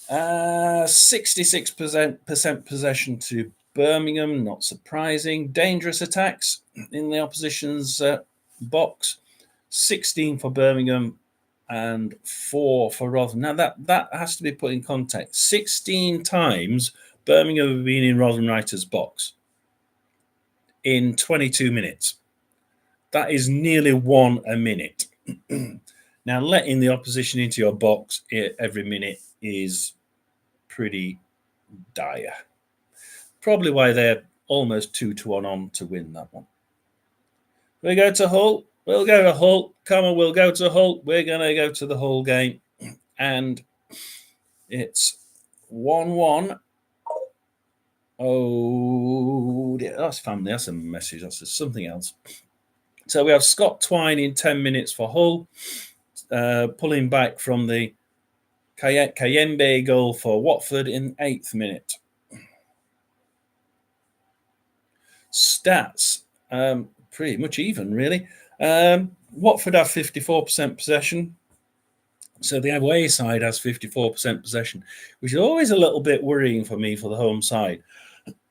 66% possession to Birmingham, not surprising. Dangerous attacks in the opposition's box, 16 for Birmingham and 4 for Rotherham. Now that has to be put in context. 16 times Birmingham have been in Rotherham Writers' box in 22 minutes. That is nearly 1 a minute. Now, letting the opposition into your box every minute is pretty dire. Probably why they're almost 2-1 on to win that one. We go to Hull. We'll go to Hull. Come on, we'll go to Hull. We're going to go to the Hull game. And it's 1-1. Oh, dear. That's family. That's a message. That's something else. So we have Scott Twine in 10 minutes for Hull, pulling back from the Kayembe goal for Watford in 8th minute. Stats, pretty much even, really. Watford have 54% possession. So the away side has 54% possession, which is always a little bit worrying for me for the home side.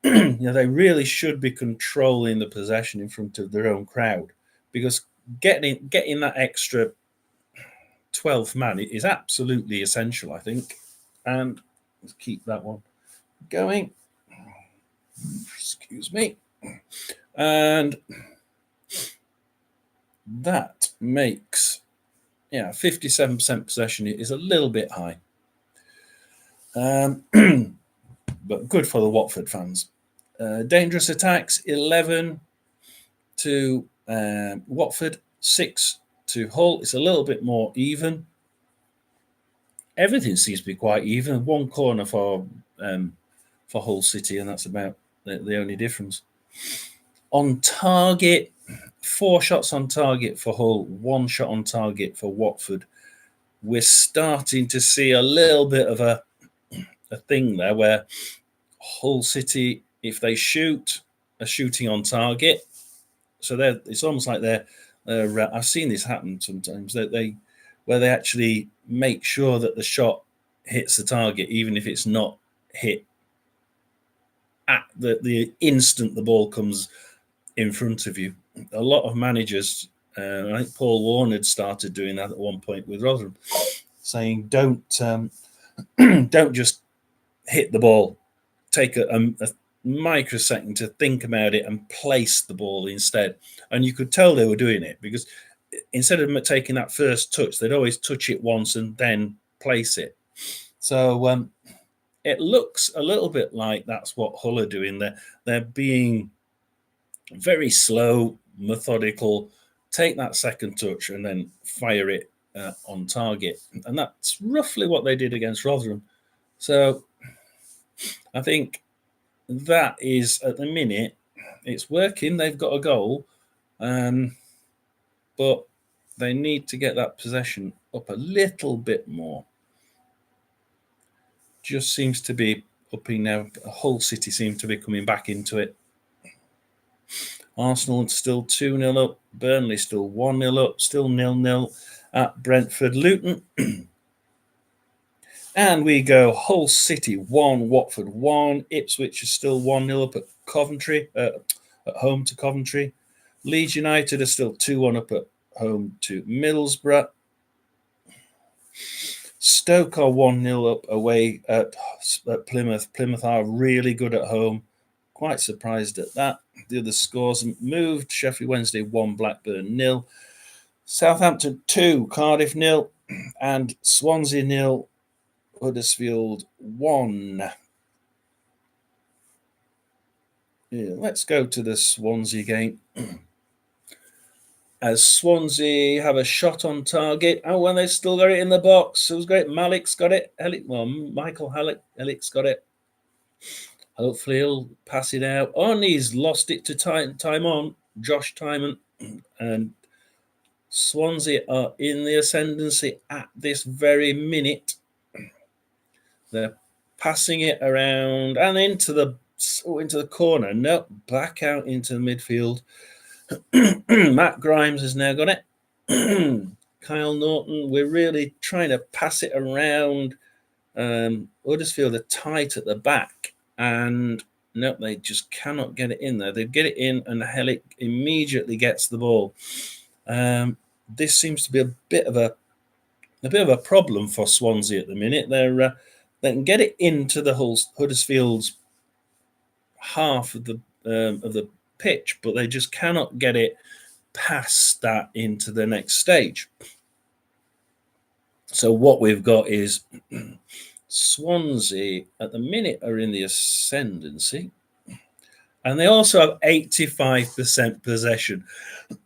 They really should be controlling the possession in front of their own crowd, because getting that extra 12th man is absolutely essential, I think. And let's keep that one going. Excuse me. And that makes, 57% possession is a little bit high. But good for the Watford fans. Dangerous attacks, 11 to Watford, 6 to Hull. It's a little bit more even. Everything seems to be quite even. 1 corner for Hull City, and that's about the only difference. On target, 4 shots on target for Hull, 1 shot on target for Watford. We're starting to see a little bit of a thing there where Hull City, if they shoot, are shooting on target. So it's almost like they're I've seen this happen sometimes, that where they actually make sure that the shot hits the target, even if it's not hit at the instant the ball comes in front of you. A lot of managers, I think Paul Warne had started doing that at one point with Rotherham, saying don't just hit the ball, take a microsecond to think about it and place the ball instead. And you could tell they were doing it, because instead of taking that first touch, they'd always touch it once and then place it. So it looks a little bit like that's what Hull are doing. They're being very slow, methodical, take that second touch and then fire it on target. And that's roughly what they did against Rotherham. So I think that is, at the minute, it's working. They've got a goal, but they need to get that possession up a little bit more. Just seems to be upping now. Hull City seem to be coming back into it. Arsenal still 2-0 up. Burnley still 1-0 up. Still 0-0 at Brentford. Luton. And we go Hull City 1, Watford 1. Ipswich is still 1-0 up at Coventry, at home to Coventry. Leeds United are still 2-1 up at home to Middlesbrough. Stoke are 1-0 up away at Plymouth. Plymouth are really good at home. Quite surprised at that. The other scores moved. Sheffield Wednesday 1, Blackburn 0. Southampton 2, Cardiff 0. And Swansea 0, Huddersfield 1. Yeah, let's go to the Swansea game. as Swansea have a shot on target. Oh, well, they've still got it in the box. It was great. Malik's got it. Michael Halleck's got it. Hopefully he'll pass it out. Oh, and he's lost it to Josh Timon. And Swansea are in the ascendancy at this very minute. They're passing it around and into the corner. No, back out into the midfield. Matt Grimes has now got it. Kyle Norton, we're really trying to pass it around. Huddersfield are tight at the back, and no, they just cannot get it in there. They get it in, and Hellick immediately gets the ball. This seems to be a bit of a problem for Swansea at the minute. They can get it into the Huddersfield's half of the pitch, but they just cannot get it past that into the next stage. So what we've got is Swansea at the minute are in the ascendancy, and they also have 85% possession.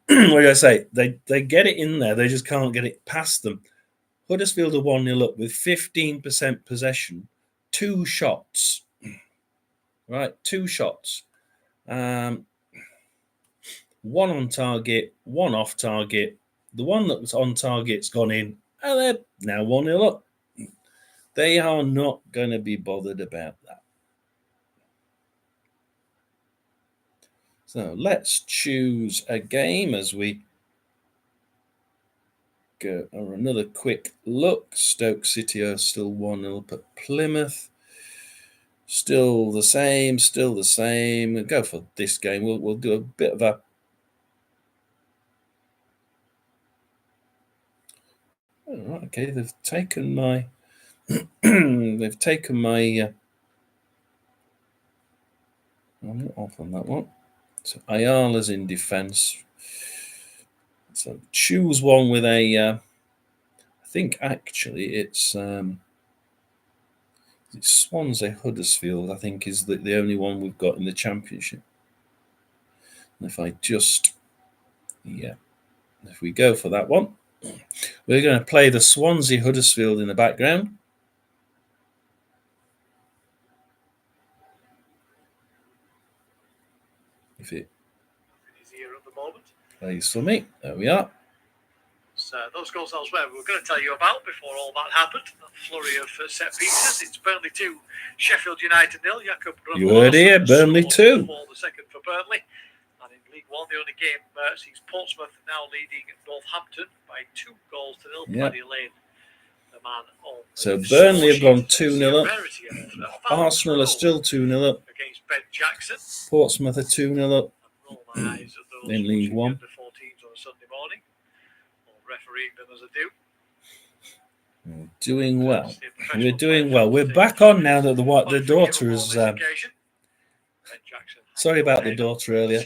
What do I say? They get it in there, they just can't get it past them. Huddersfield are 1-0 up with 15% possession, 2 shots. Right, 2 shots. 1 on target, 1 off target. The one that was on target's gone in, and they're now 1-0 up. They are not going to be bothered about that. So let's choose a game as we go on another quick look. Stoke City are still 1-0 up at Plymouth. Still the same. We'll go for this game. We'll do a bit of a okay, they've taken my I'm not off on that one. So Ayala's in defence. So choose one with a I think actually it's Swansea Huddersfield, I think, is the only one we've got in the Championship. And if we go for that one, we're going to play the Swansea Huddersfield in the background. If it here at the moment. plays for me, there we are. So those goals elsewhere we were going to tell you about before all that happened. A flurry of set pieces. It's Burnley 2, Sheffield United 0. Jakob You heard here, Burnley 2. For the second for Burnley. And in League One, the only game sees Portsmouth now leading Northampton by 2 goals to 0. Yeah. Paddy Lane, the man on So Burnley have gone 2-0 up. Arsenal are still 2-0 up. against Ben Jackson. Portsmouth are 2-0 up. Roll my eyes at those In League One. under 14s on a Sunday morning. Or refereeing them as I do. Doing well. We're doing well. We're back on now that the daughter is. Sorry about the daughter earlier.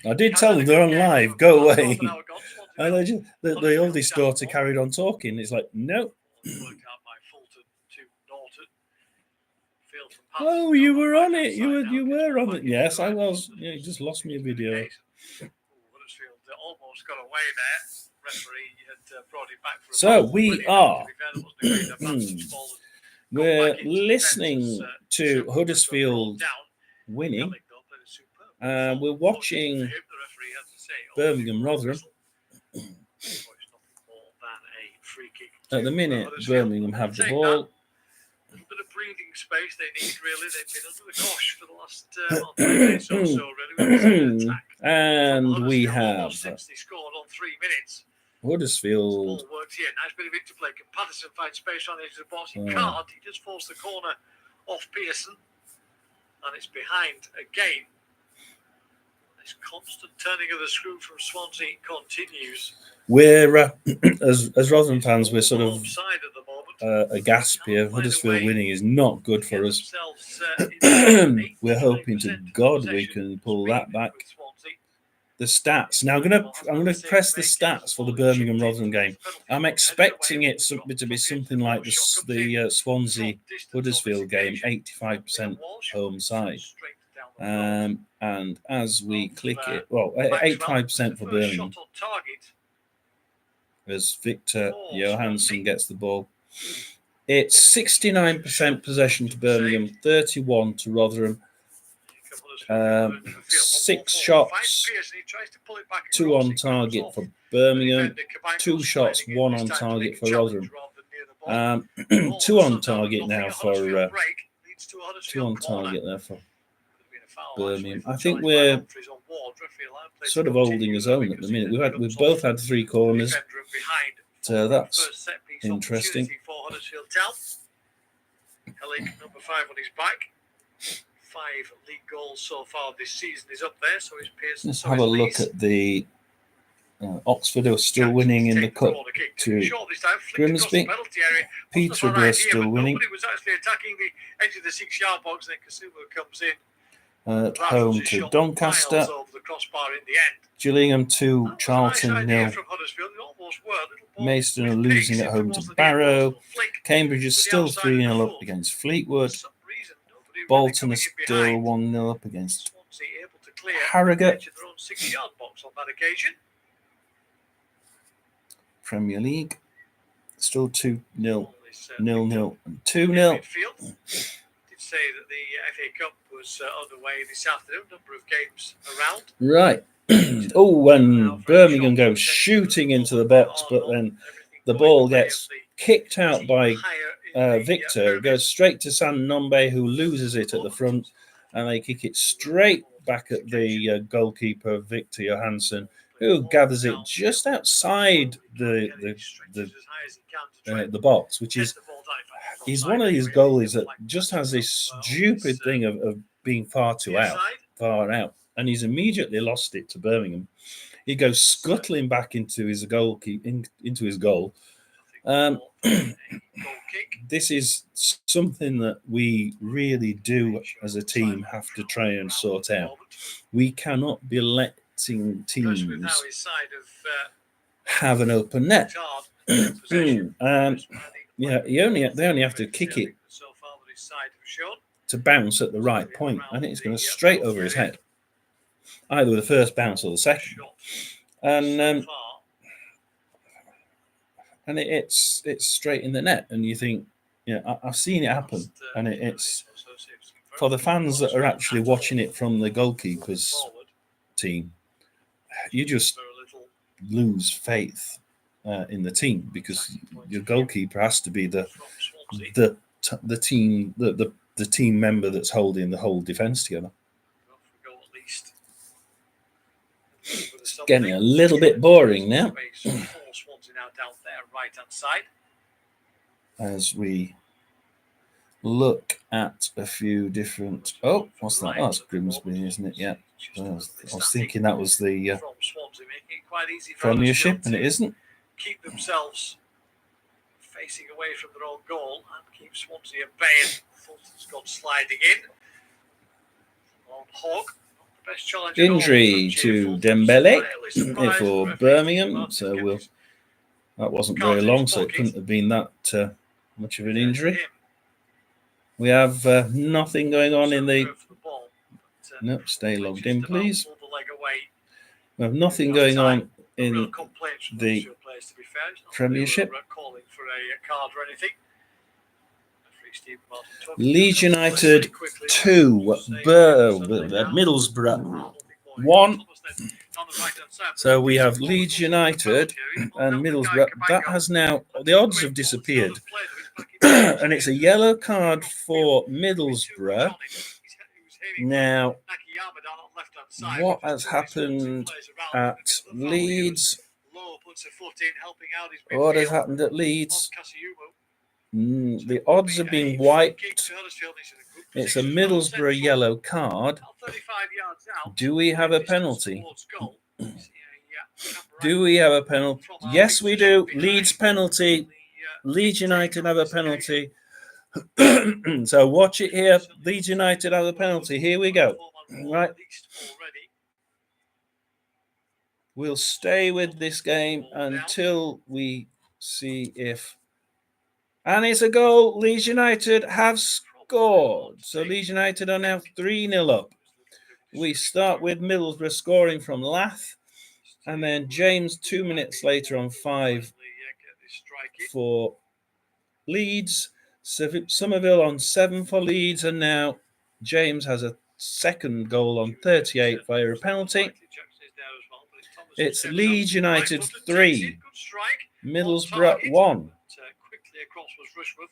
I did tell them they're on live. Go away. And the oldest daughter carried on talking. It's like, no. Oh, you were on it. You were on it. Yes, I was. Yeah, you just lost me a video. Almost got away there. Referee had brought it back for So we are. We're listening to Huddersfield winning. We're watching Birmingham Rotherham. At the minute, Birmingham have the ball. A bit of breathing space they need, really. They've been under the cosh for the last 3 minutes or so, really. And we have Since they scored on 3 minutes. Huddersfield. Ball works here. Nice bit of interplay. Can Patterson find space on the edge of the box? He can't. He just forced the corner off Pearson. And it's behind again. This constant turning of the screw from Swansea continues. We're, as Rotherham fans, we're sort of a gasp here. Huddersfield winning is not good for us. We're hoping to God we can pull that back. The stats. Now I'm gonna press the stats for the Birmingham Rotherham game. I'm expecting it to be something like the Swansea Huddersfield game, 85% home side. And as we click it, well, 85% for Birmingham Shot on target. as Victor Johansson gets the ball. It's 69% possession to Birmingham, 31 to Rotherham. 6 shots, 2 on target for Birmingham, 2 shots, 1 on target for Rotherham. 2 on target now for 2 on target there for Birmingham. I think we're sort of holding his own at the minute. We've both had 3 corners, so that's interesting. Number 5 on his back. 5 league goals so far this season is up there. So is Pearson. Let's have a look at the Oxford are still winning in the cup to Grimsby. Peterborough are still winning. Nobody was actually attacking the edge of the 6-yard box. Then Kasumu comes in. At home to Doncaster. Over the crossbar in the end. Gillingham 2, Charlton 0. Maidstone are losing at home to Barrow. Cambridge is still 3-0 up against Fleetwood. Bolton are still 1-0 up against Harrogate. Premier League still 2-0, 0-0 and 2-0. Say that the FA Cup was underway this afternoon. Number of games around. Right. Oh, when Birmingham goes shooting into the box, but then the ball gets kicked out by Victor. It goes straight to Sannombe, who loses it at the front, and they kick it straight back at the goalkeeper, Victor Johansson, who gathers it just outside the box, which is. He's one of these goalies that just has this stupid thing of being far out, and he's immediately lost it to Birmingham. He goes scuttling back into his goal. This is something that we really do as a team have to try and sort out. We cannot be letting teams have an open net. Yeah, they only have to kick it to bounce at the right point, and it's going straight over his head, either the first bounce or the second. And it's straight in the net, and you think, I've seen it happen, and it's for the fans that are actually watching it from the goalkeeper's team. You just lose faith in the team, because your goalkeeper has to be the team member that's holding the whole defence together. It's getting a little bit boring now. As we look at a few different. Oh, what's that? Oh, that's Grimsby, isn't it? Yeah. I was thinking that was the Premiership, and it isn't. Keep themselves facing away from their own goal and keep Swansea at bay. Fulton's gone sliding in. On Hogg. Injury to Dembele for Birmingham, so that wasn't very long, so it couldn't have been that much of an injury. We have nothing going on in the. Nope, stay logged in, please. We have nothing going on in the Premiership. Leeds United 2, Middlesbrough 1. So we have Leeds United and Middlesbrough. That has now, the odds have disappeared. And it's a yellow card for Middlesbrough. Now, what has happened at Leeds? What has happened at Leeds? The odds have been wiped. It's a Middlesbrough yellow card. Do we have a penalty? Do we have a penalty? Yes, we do. Leeds penalty. Leeds United have a penalty. So watch it here. Leeds United have a penalty. Here we go. Right. We'll stay with this game until we see if... And it's a goal. Leeds United have scored. So Leeds United are now 3-0 up. we start with Middlesbrough scoring from Lath, and then James 2 minutes later on 5 for Leeds. Somerville on 7 for Leeds, and now James has a second goal on 38 via a penalty. It's Leeds United 3, Middlesbrough 1. Quickly across was Rushworth.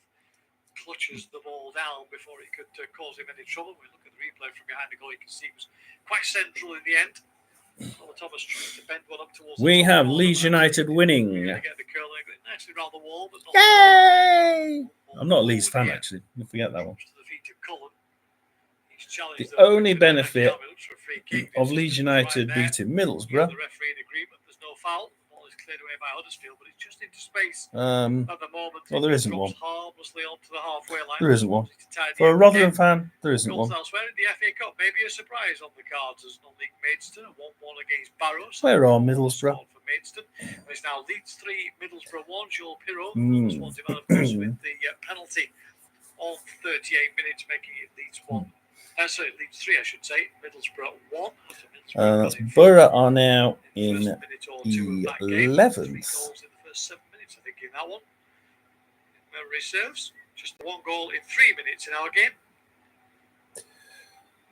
Clutches the ball down before it could cause him any trouble. We look at the replay from behind the goal. You can see it was quite central in the end. Thomas trying to bend one up towards we have Leeds United winning. Get the curl nicely around the wall, but not Yay! I'm not a Leeds fan, actually. I forget that one. The only benefit of Leeds United beating Middlesbrough. The referee in agreement. There's no foul. The ball is cleared away by Huddersfield, but it's just into space at the moment. Well, there isn't one. Harmlessly onto the halfway line. There isn't one. For a Rotherham fan, there isn't one. Elsewhere in the FA Cup, maybe a surprise on the cards as non-league Maidstone 1-1 against Barrow. Where are Middlesbrough? For Maidstone. It's now Leeds 3, Middlesbrough 1. Joel Pirro, Swansea man, of course, with the penalty on 38 minutes, making it Leeds 1. Sorry, Leeds 3, I should say. Middlesbrough 1. Borough are now in 11th. In the first 7 minutes, I think, in that one. Memory serves. Just 1 goal in 3 minutes in our game.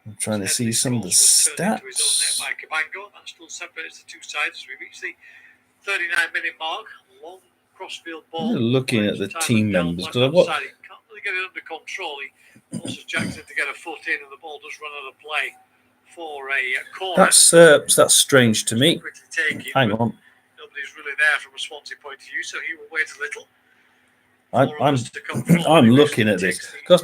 I'm trying to see some of the stats. By Cabango. That still separates the two sides as we reach the 39-minute mark. Long crossfield ball. I'm looking at the team members. Can't really get it under control. He forces Jackson to get a foot in, and the ball does run out of play for a corner. That's strange to me. Hang on. Nobody's really there from a Swansea point of view, so he will wait a little. I'm looking at this because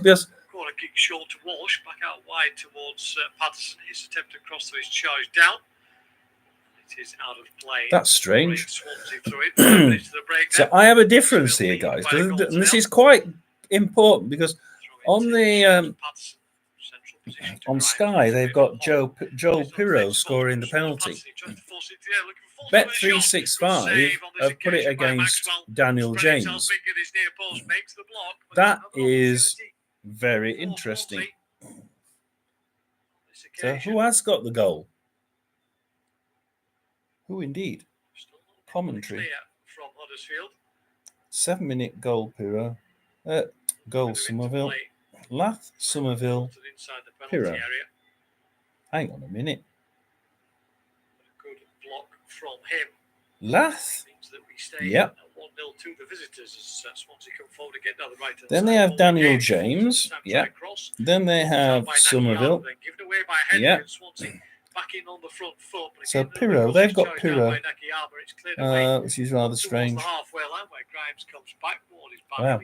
corner kick short to Walsh, back out wide towards Patterson. His attempt to cross through his charge down. It is out of play. That's strange. Swansea through it. So I have a difference here, guys, and this is quite important because on the on Sky they've got Joel Pirro scoring the penalty. Bet365 have put it against Daniel James. That is very interesting. So who has got the goal? Who indeed? Commentary. 7-minute goal, Pirro. Goal, Somerville. Lath, Somerville, Pirro. Hang on a minute. Good block from him. Lath. Yep. 1-0 to the visitors as Swansea come forward again down the right. Then they have Daniel James. Yeah. Then they have Somerville. Yeah. Back in on the front foot. So Pirro, they've got Pirro, which is rather strange. Wow.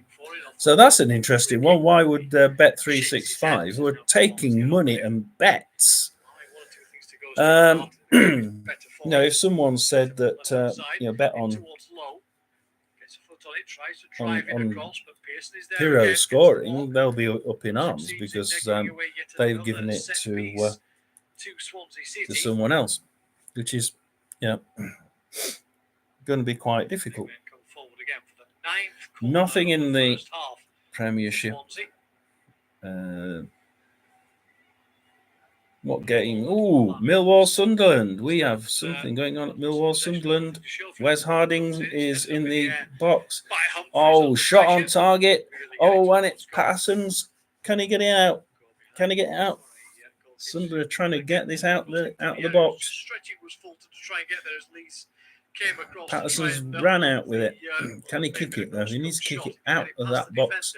So that's an interesting one. Why would Bet365, who are taking money and bets? If someone said that, bet on Pirro scoring, they'll be up in arms because they've given it to someone else, which is going to be quite difficult. Nothing in the Premiership. What game? Millwall Sunderland. We have something going on at Millwall Sunderland. Wes Harding is in the box. Shot on target. And it's Patterson's. Can he get it out? Sunderland are trying to get this out of the box. Patterson's ran out with it. Can he kick it though? He needs to kick it out of that box.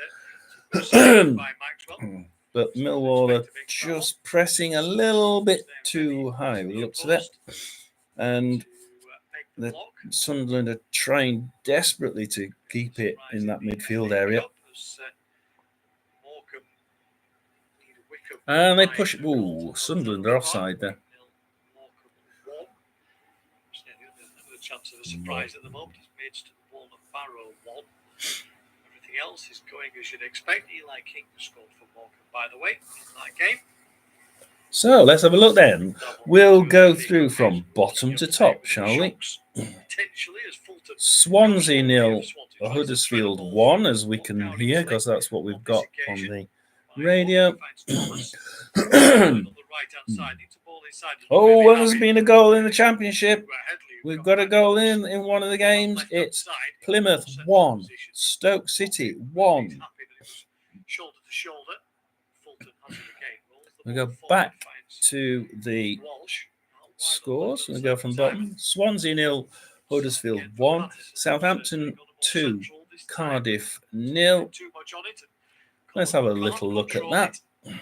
But Millwall are just pressing a little bit too high with the looks of it. And the Sunderland are trying desperately to keep it in that midfield area. And they push it. Sunderland are offside there. The chance of a surprise at the moment is Maidstone 1 and Barrow 1. Everything else is going as you'd expect. Eli King scored for Morecambe, by the way, in that game. So let's have a look then. We'll go through from bottom to top, shall we? Swansea 0, Huddersfield 1, as we can hear, because that's what we've got on the radio. inside. Doesn't Oh, really well, have there's it. been a goal in the Championship. Where Headley We've got a back goal across in one of the games. left-hand It's side. Plymouth Central 1, position. Stoke City He's 1. happy that it was shoulder to shoulder. Fulton has it again. Rolls the We ball go forward, back finds to the Walsh. Out wide on the scores. We left-hand go side from of time. bottom. Swansea 0, Huddersfield Again for 1, Patterson. Southampton Taking on the ball 2, central this time. Cardiff Doesn't 0. get too much on it. Let's have a Coventry little can't look at control that. it.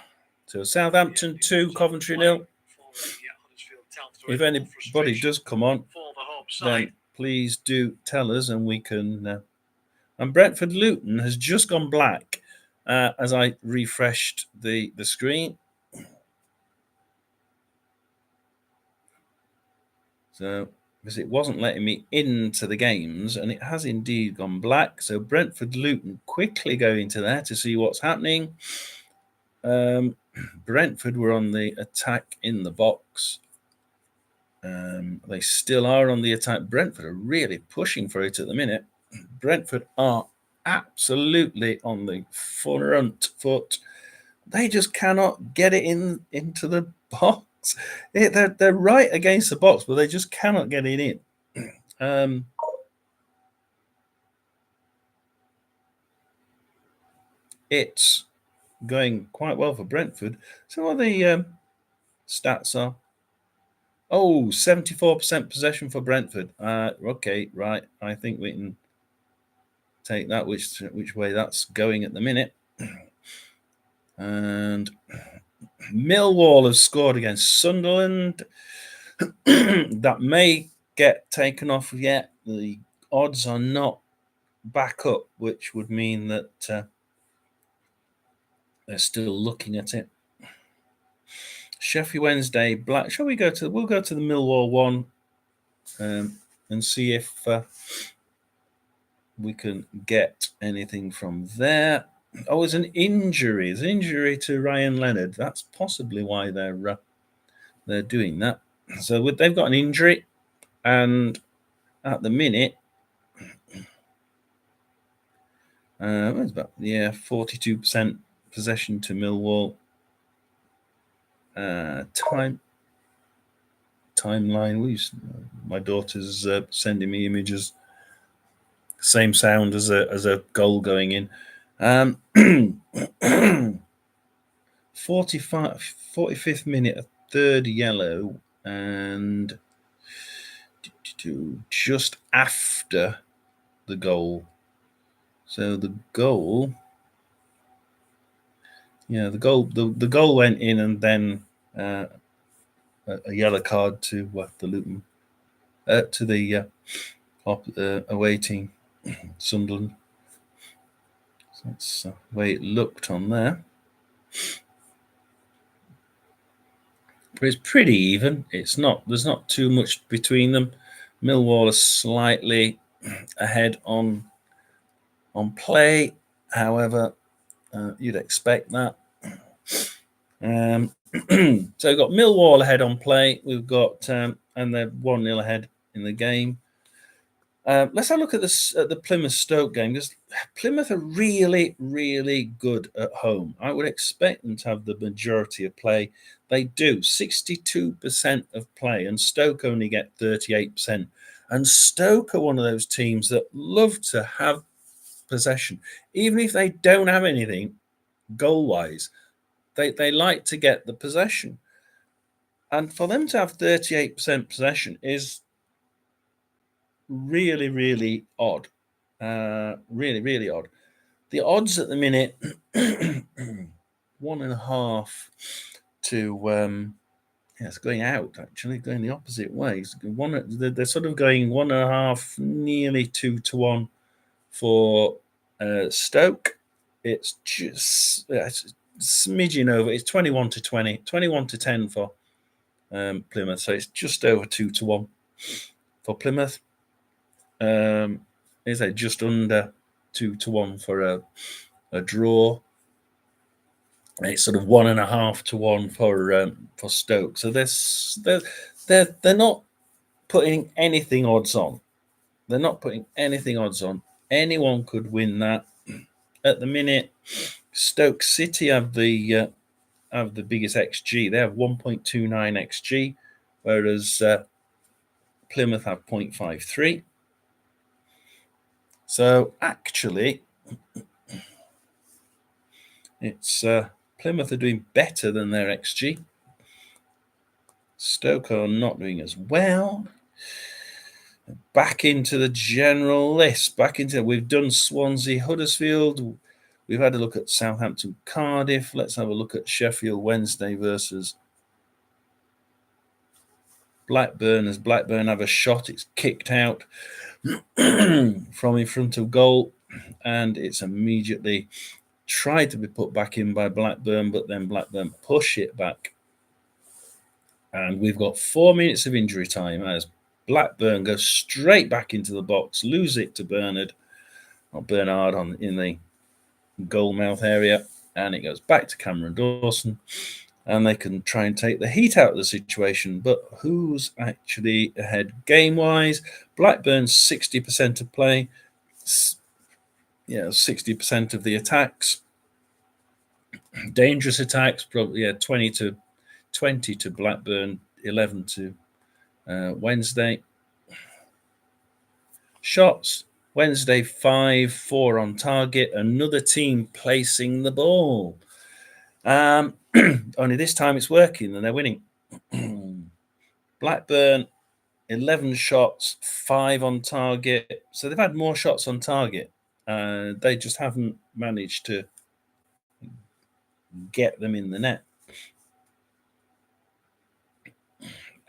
So Southampton 2, Coventry 0. If anybody does come on, then please do tell us, and we can. And Brentford Luton has just gone black as I refreshed the screen. So, because it wasn't letting me into the games, and it has indeed gone black. So Brentford Luton quickly go into there to see what's happening. Brentford were on the attack in the box. They still are on the attack. Brentford are really pushing for it at the minute. Brentford are absolutely on the front foot. They just cannot get it into the box. They're right against the box, but they just cannot get it in. It's going quite well for Brentford. So what the stats are? Oh, 74% possession for Brentford. Okay, right. I think we can take that which way that's going at the minute. And Millwall have scored against Sunderland. That may get taken off yet. The odds are not back up, which would mean that they're still looking at it. Sheffield Wednesday, Black. Shall we go to? We'll go to the Millwall one and see if we can get anything from there. Oh, it's an injury. It's an injury to Ryan Leonard. That's possibly why they're doing that. So they've got an injury, and at the minute, it's about 42% possession to Millwall. Timeline. My daughter's sending me images. Same sound as a goal going in. 45th minute, a third yellow, and just after the goal. So the goal, the goal went in, and then a yellow card to the Luton, to the awaiting Sunderland. So that's the way it looked on there. But it's pretty even. It's not. There's not too much between them. Millwall are slightly ahead on play. However, you'd expect that. So we've got Millwall ahead on play. We've got and they're 1-0 ahead in the game. Let's have a look at the Plymouth Stoke game, because Plymouth are really, really good at home. I would expect them to have the majority of play. They do 62% of play, and Stoke only get 38%. And Stoke are one of those teams that love to have possession, even if they don't have anything goal-wise. They like to get the possession, and for them to have 38% possession is really, really odd. Really, really odd. The odds at the minute, 1.5 to it's going out, actually, going the opposite way. They're sort of going 1.5, nearly 2 to 1 for Stoke. It's just it's smidging over. It's 21 to 20, 21 to 10 for Plymouth. So it's just over 2 to 1 for Plymouth. Is it just under 2 to 1 for a draw? And it's sort of 1.5 to 1 for Stoke. So they're not putting anything odds on. They're not putting anything odds on. Anyone could win that. At the minute, Stoke City have the have the biggest XG. They have 1.29 XG, whereas Plymouth have 0.53. So actually, it's Plymouth are doing better than their XG. Stoke are not doing as well. Back into the general list. We've done Swansea, Huddersfield. We've had a look at Southampton, Cardiff. Let's have a look at Sheffield Wednesday versus Blackburn. As Blackburn have a shot, it's kicked out from in front of goal, and it's immediately tried to be put back in by Blackburn, but then Blackburn push it back. And we've got 4 minutes of injury time as Blackburn goes straight back into the box, lose it to Bernard in the goal mouth area, and it goes back to Cameron Dawson, and they can try and take the heat out of the situation. But who's actually ahead game-wise? Blackburn's 60% of play, 60% of the attacks, dangerous attacks, probably 20 to Blackburn, 11 to Wednesday. Shots, Wednesday 5, 4 on target. Another team placing the ball. Only this time it's working and they're winning. Blackburn, 11 shots, 5 on target. So they've had more shots on target. They just haven't managed to get them in the net.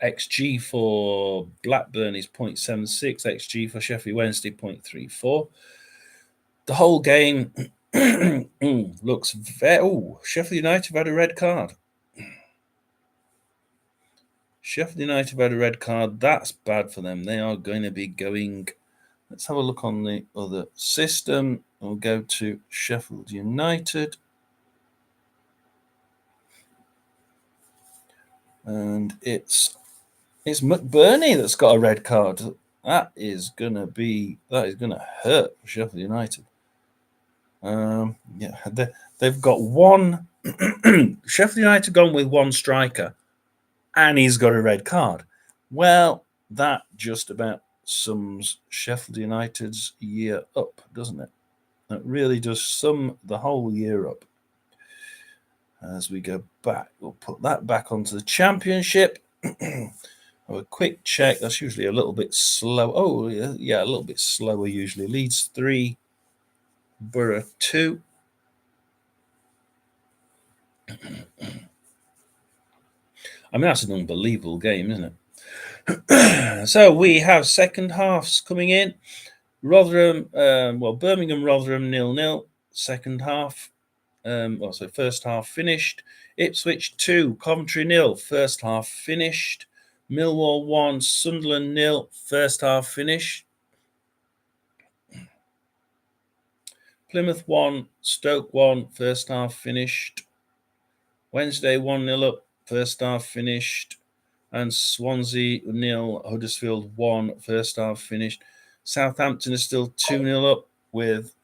XG for Blackburn is 0.76. XG for Sheffield Wednesday, 0.34. The whole game looks very... Oh, Sheffield United have had a red card. Sheffield United have had a red card. That's bad for them. They are going to be going... Let's have a look on the other system. We'll go to Sheffield United. And it's McBurney that's got a red card. That is gonna hurt Sheffield United. They've got one. Sheffield United gone with one striker, and he's got a red card. Well, that just about sums Sheffield United's year up, doesn't it? That really does sum the whole year up. As we go back, we'll put that back onto the Championship. Have a quick check. That's usually a little bit slow. Oh, yeah, a little bit slower usually. Leeds 3, Borough 2. I mean, that's an unbelievable game, isn't it? So we have second halves coming in. Birmingham, Rotherham 0-0. Second half. First half finished. Ipswich 2, Coventry 0. First half finished. Millwall 1, Sunderland 0. First half finished. Plymouth 1, Stoke 1. First half finished. Wednesday 1-0 up. First half finished. And Swansea 0, Huddersfield 1. First half finished. Southampton is still 2-0 up with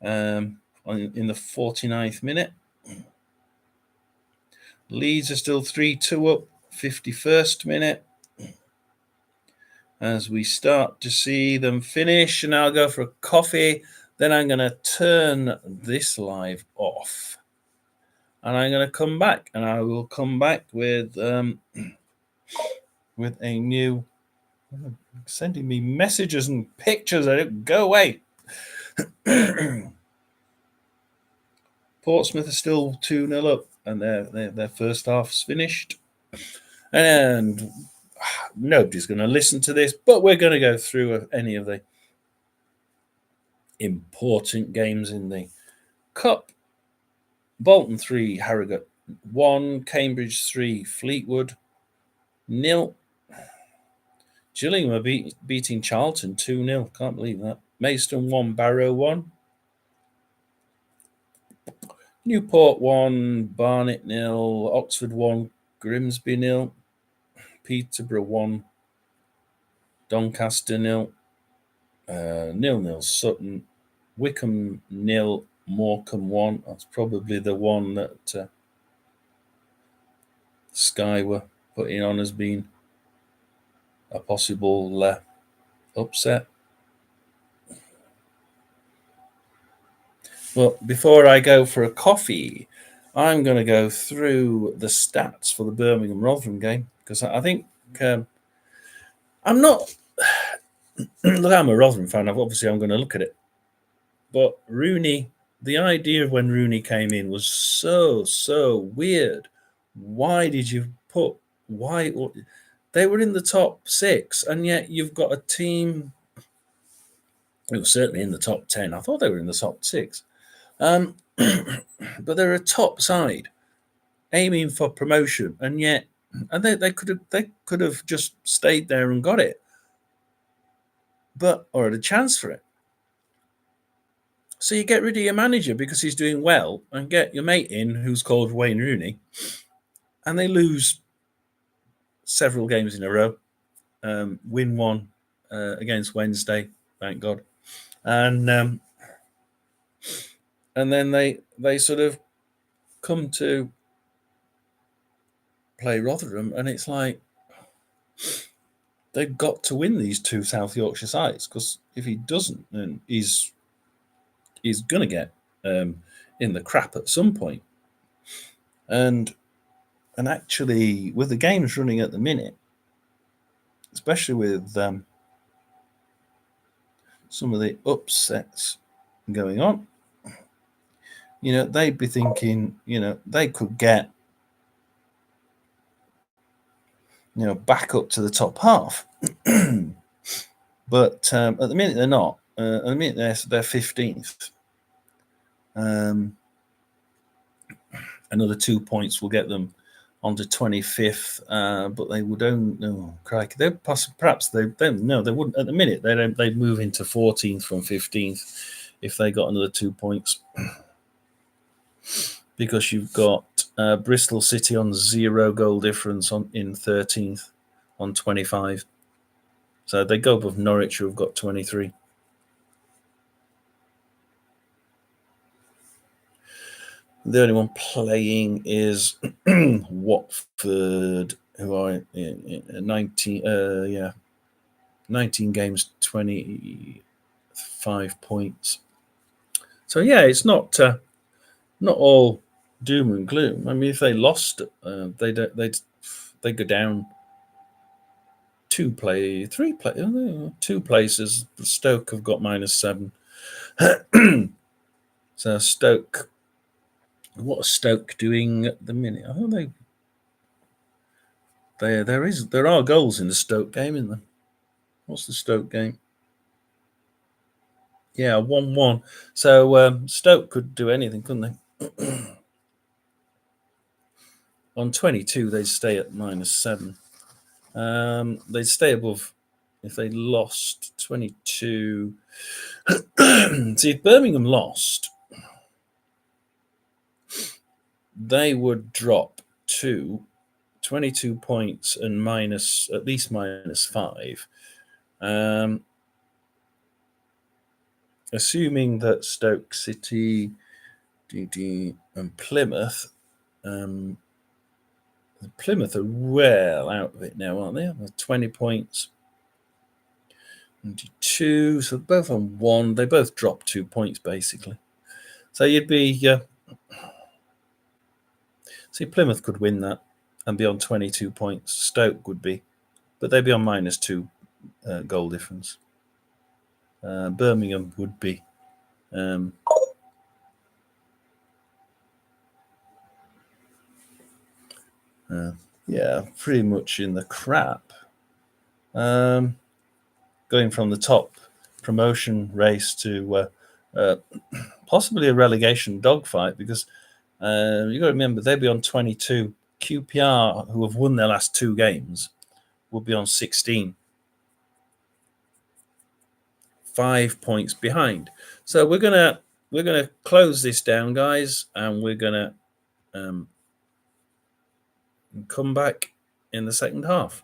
in the 49th minute. Leeds are still 3-2 up, 51st minute. As we start to see them finish, and I'll go for a coffee. Then I'm going to turn this live off, and I'm going to come back, and I will come back with a new. Sending me messages and pictures. I don't go away. Portsmouth are still 2-0 up, and their first half's finished. And nobody's going to listen to this, but we're going to go through any of the important games in the Cup. Bolton 3, Harrogate 1, Cambridge 3, Fleetwood 0. Gillingham are beating Charlton 2-0. Can't believe that. Maidstone 1, Barrow 1. Newport 1, Barnet 0. Oxford 1, Grimsby 0. Peterborough 1, Doncaster 0. 0-0 Sutton. Wickham 0, Morecambe one. That's probably the one that Sky were putting on as being a possible upset. But before I go for a coffee, I'm going to go through the stats for the Birmingham Rotherham game, because I think I'm not. Look, I'm a Rotherham fan. I'm going to look at it. But Rooney, the idea of when Rooney came in was so weird. Why did you put? Why they were in the top 6, and yet you've got a team. It was certainly in the top 10. I thought they were in the top 6. But they're a top side aiming for promotion, and yet they could have just stayed there and got it, or had a chance for it. So you get rid of your manager because he's doing well, and get your mate in who's called Wayne Rooney, and they lose several games in a row. Win one against Wednesday, thank God, and then they sort of come to play Rotherham, and it's like they've got to win these two South Yorkshire sides, because if he doesn't, then he's going to get in the crap at some point. And actually, with the games running at the minute, especially with some of the upsets going on, they'd be thinking, they could get, back up to the top half. But at the minute they're not. At the minute they're 15th. Another 2 points will get them onto 25th, but they would crikey. They perhaps they wouldn't at the minute. They'd move into 14th from 15th if they got another 2 points, because you've got Bristol City on 0 goal difference in 13th on 25. So they go above Norwich, who've got 23. The only one playing is Watford, who are 19 games, 25 points. So yeah, it's not all doom and gloom. I mean, if they lost, they go down 2 places. Stoke have got -7. So Stoke. What are Stoke doing at the minute? Oh, there are goals in the Stoke game, isn't there? What's the Stoke game? Yeah, 1-1. So Stoke could do anything, couldn't they? On 22, they'd stay at -7. They'd stay above if they lost 22. See, if Birmingham lost, they would drop to 22 points and at least -5. Assuming that Stoke City and Plymouth, Plymouth are well out of it now, aren't they? 20 points. 22, so both on 1. They both drop 2 points, basically. So you'd be... see, Plymouth could win that and be on 22 points. Stoke would be, but they'd be on -2 goal difference. Birmingham would be pretty much in the crap. Going from the top promotion race to possibly a relegation dogfight, because you've got to remember they'd be on 22. QPR, who have won their last 2 games, will be on 16. 5 points behind. So we're gonna close this down, guys, and we're gonna come back in the second half.